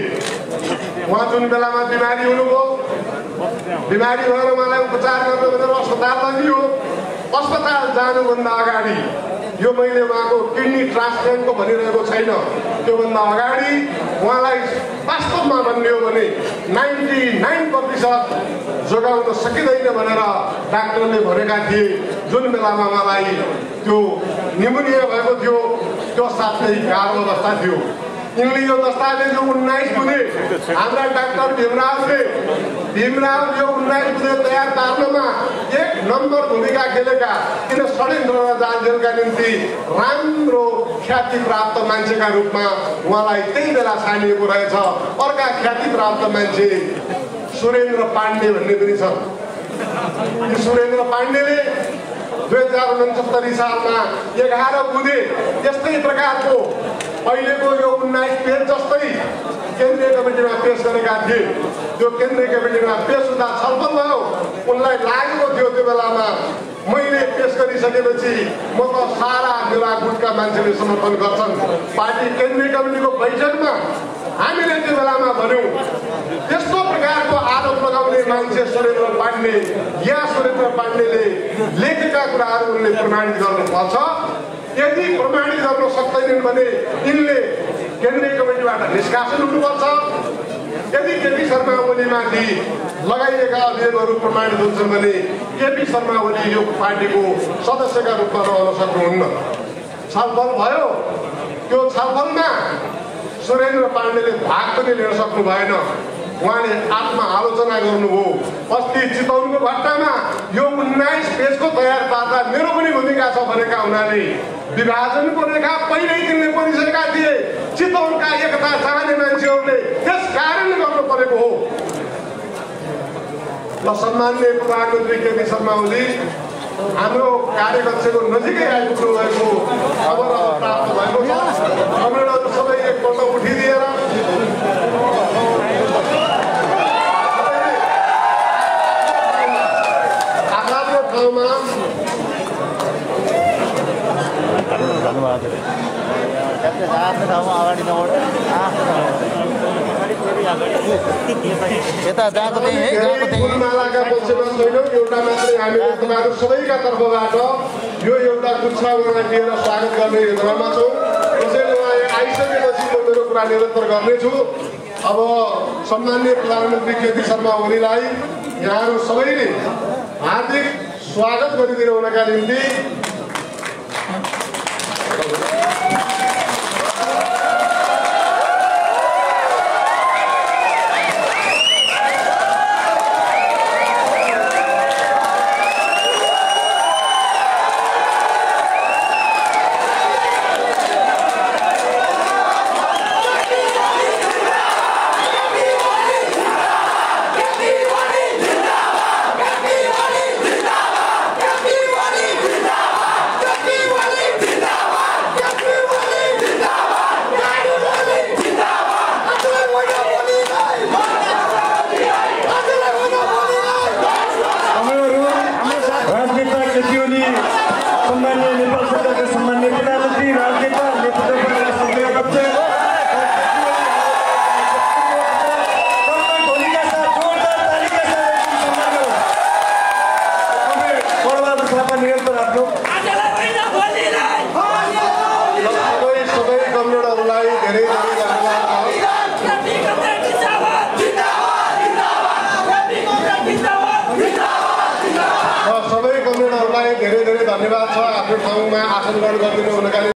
उहाँ जुन बेलामा बिमारी हुनुभयो, बिमारी भएर उहाँलाई उपचार गर्नु भनेर अस्पताल लगियो। अस्पताल जानुभन्दा अगाडि यो मैले उहाँको किडनी ट्रान्सप्लान्टको भनिरहेको छैन, त्योभन्दा अगाडि उहाँलाई वास्तवमा भन्ने हो भने 99% जोगाउन सकिँदैन भनेर डाक्टरले भनेका थिए। जुन बेलामा उहाँलाई त्यो निमोनिया भएको थियो, त्यो साथै गाह्रो अवस्था थियो। यिनले यो दस्तावेज 19 बुधे हाम्रा डाक्टर भीमरावले यो 19 बुधे तयार पार्नमा 1 नम्बर भूमिका खेलेका, किन षड्यन्त्र र जालझेलका निम्ति राम्रो ख्याति प्राप्त मान्छेका रूपमा उहाँलाई त्यही बेला छानिएको रहेछ। अर्का ख्याति प्राप्त मान्छे सुरेन्द्र पाण्डे भन्ने पनि छन्। यो सुरेन्द्र पाण्डेले 2069 सालमा 11 बुधे यस्तै प्रकारको अहिलेको यो 19 पेज जस्तै केन्द्रीय कमिटीमा पेश गरेका थिए। त्यो केन्द्रीय कमिटीमा पेश हुँदा छलफल भयो। उनलाई लागेको थियो त्यो बेलामा मैले पेश गरिसकेपछि म त सारा मेरा गुटका मान्छेले समर्थन गर्छन्। पार्टी केन्द्रीय कमिटीको बैठकमा हामीले त्यो बेलामा भन्यौँ, त्यस्तो प्रकारको आरोप लगाउने मान्छे सुरेन्द्र पाण्डे या सुरेन्द्र पाण्डेले लेखेका कुराहरू उनले प्रमाणित गर्नुपर्छ। यदि प्रमाणित गर्न सक्दैनन् भने यिनले केन्द्रीय कमिटीबाट निष्कासन हुनुपर्छ। यदि केपी शर्मा ओलीमाथि लगाइएका अभियोगहरू प्रमाणित हुन्छन् भने केपी शर्मा ओली यो पार्टीको सदस्यका रूपमा रहन सक्नुहुन्न। छलफल भयो। त्यो छलफलमा सुरेन्द्र पाण्डेले भाग पनि लिन सक्नु भएन। उहाँले आत्मआलोचना गर्नुभयो। अस्ति चितवनको घटनामा यो 19 पेजको तयार पार्दा मेरो पनि भूमिका छ भनेका हुनाले विभाजनको रेखा पहिल्यै तिनले परिसकेका थिए। चितवनका एकता चाहने मान्छेहरूले त्यस कारण गर्नु परेको हो। र सम्माननीय प्रधानमन्त्री केपी शर्मा ओली हाम्रो कार्यकक्षको नजिकै आइपुग्नु भएको खबर प्राप्त भएको छ। कमरेडहरू सबै एकपल्ट उठिदिएर आफ्नो ठाउँमा फुलमालाका पक्षमा छैनौँ। एउटा मात्रै हामीले तपाईँहरू सबैका तर्फबाट यो एउटा गुच्छा उहाँ दिएर स्वागत गर्ने योजनामा छौँ। त्यसैले उहाँ आइसकेपछि म मेरो कुरा निरन्तर गर्नेछु। अब सम्माननीय प्रधानमन्त्री केपी शर्मा ओलीलाई यहाँहरू सबैले हार्दिक स्वागत गरिदिनु हुनका निम्ति धेरै धेरै धन्यवाद छ। आफ्नो ठाउँमा आसन ग्रहण गरिदिनु हुनका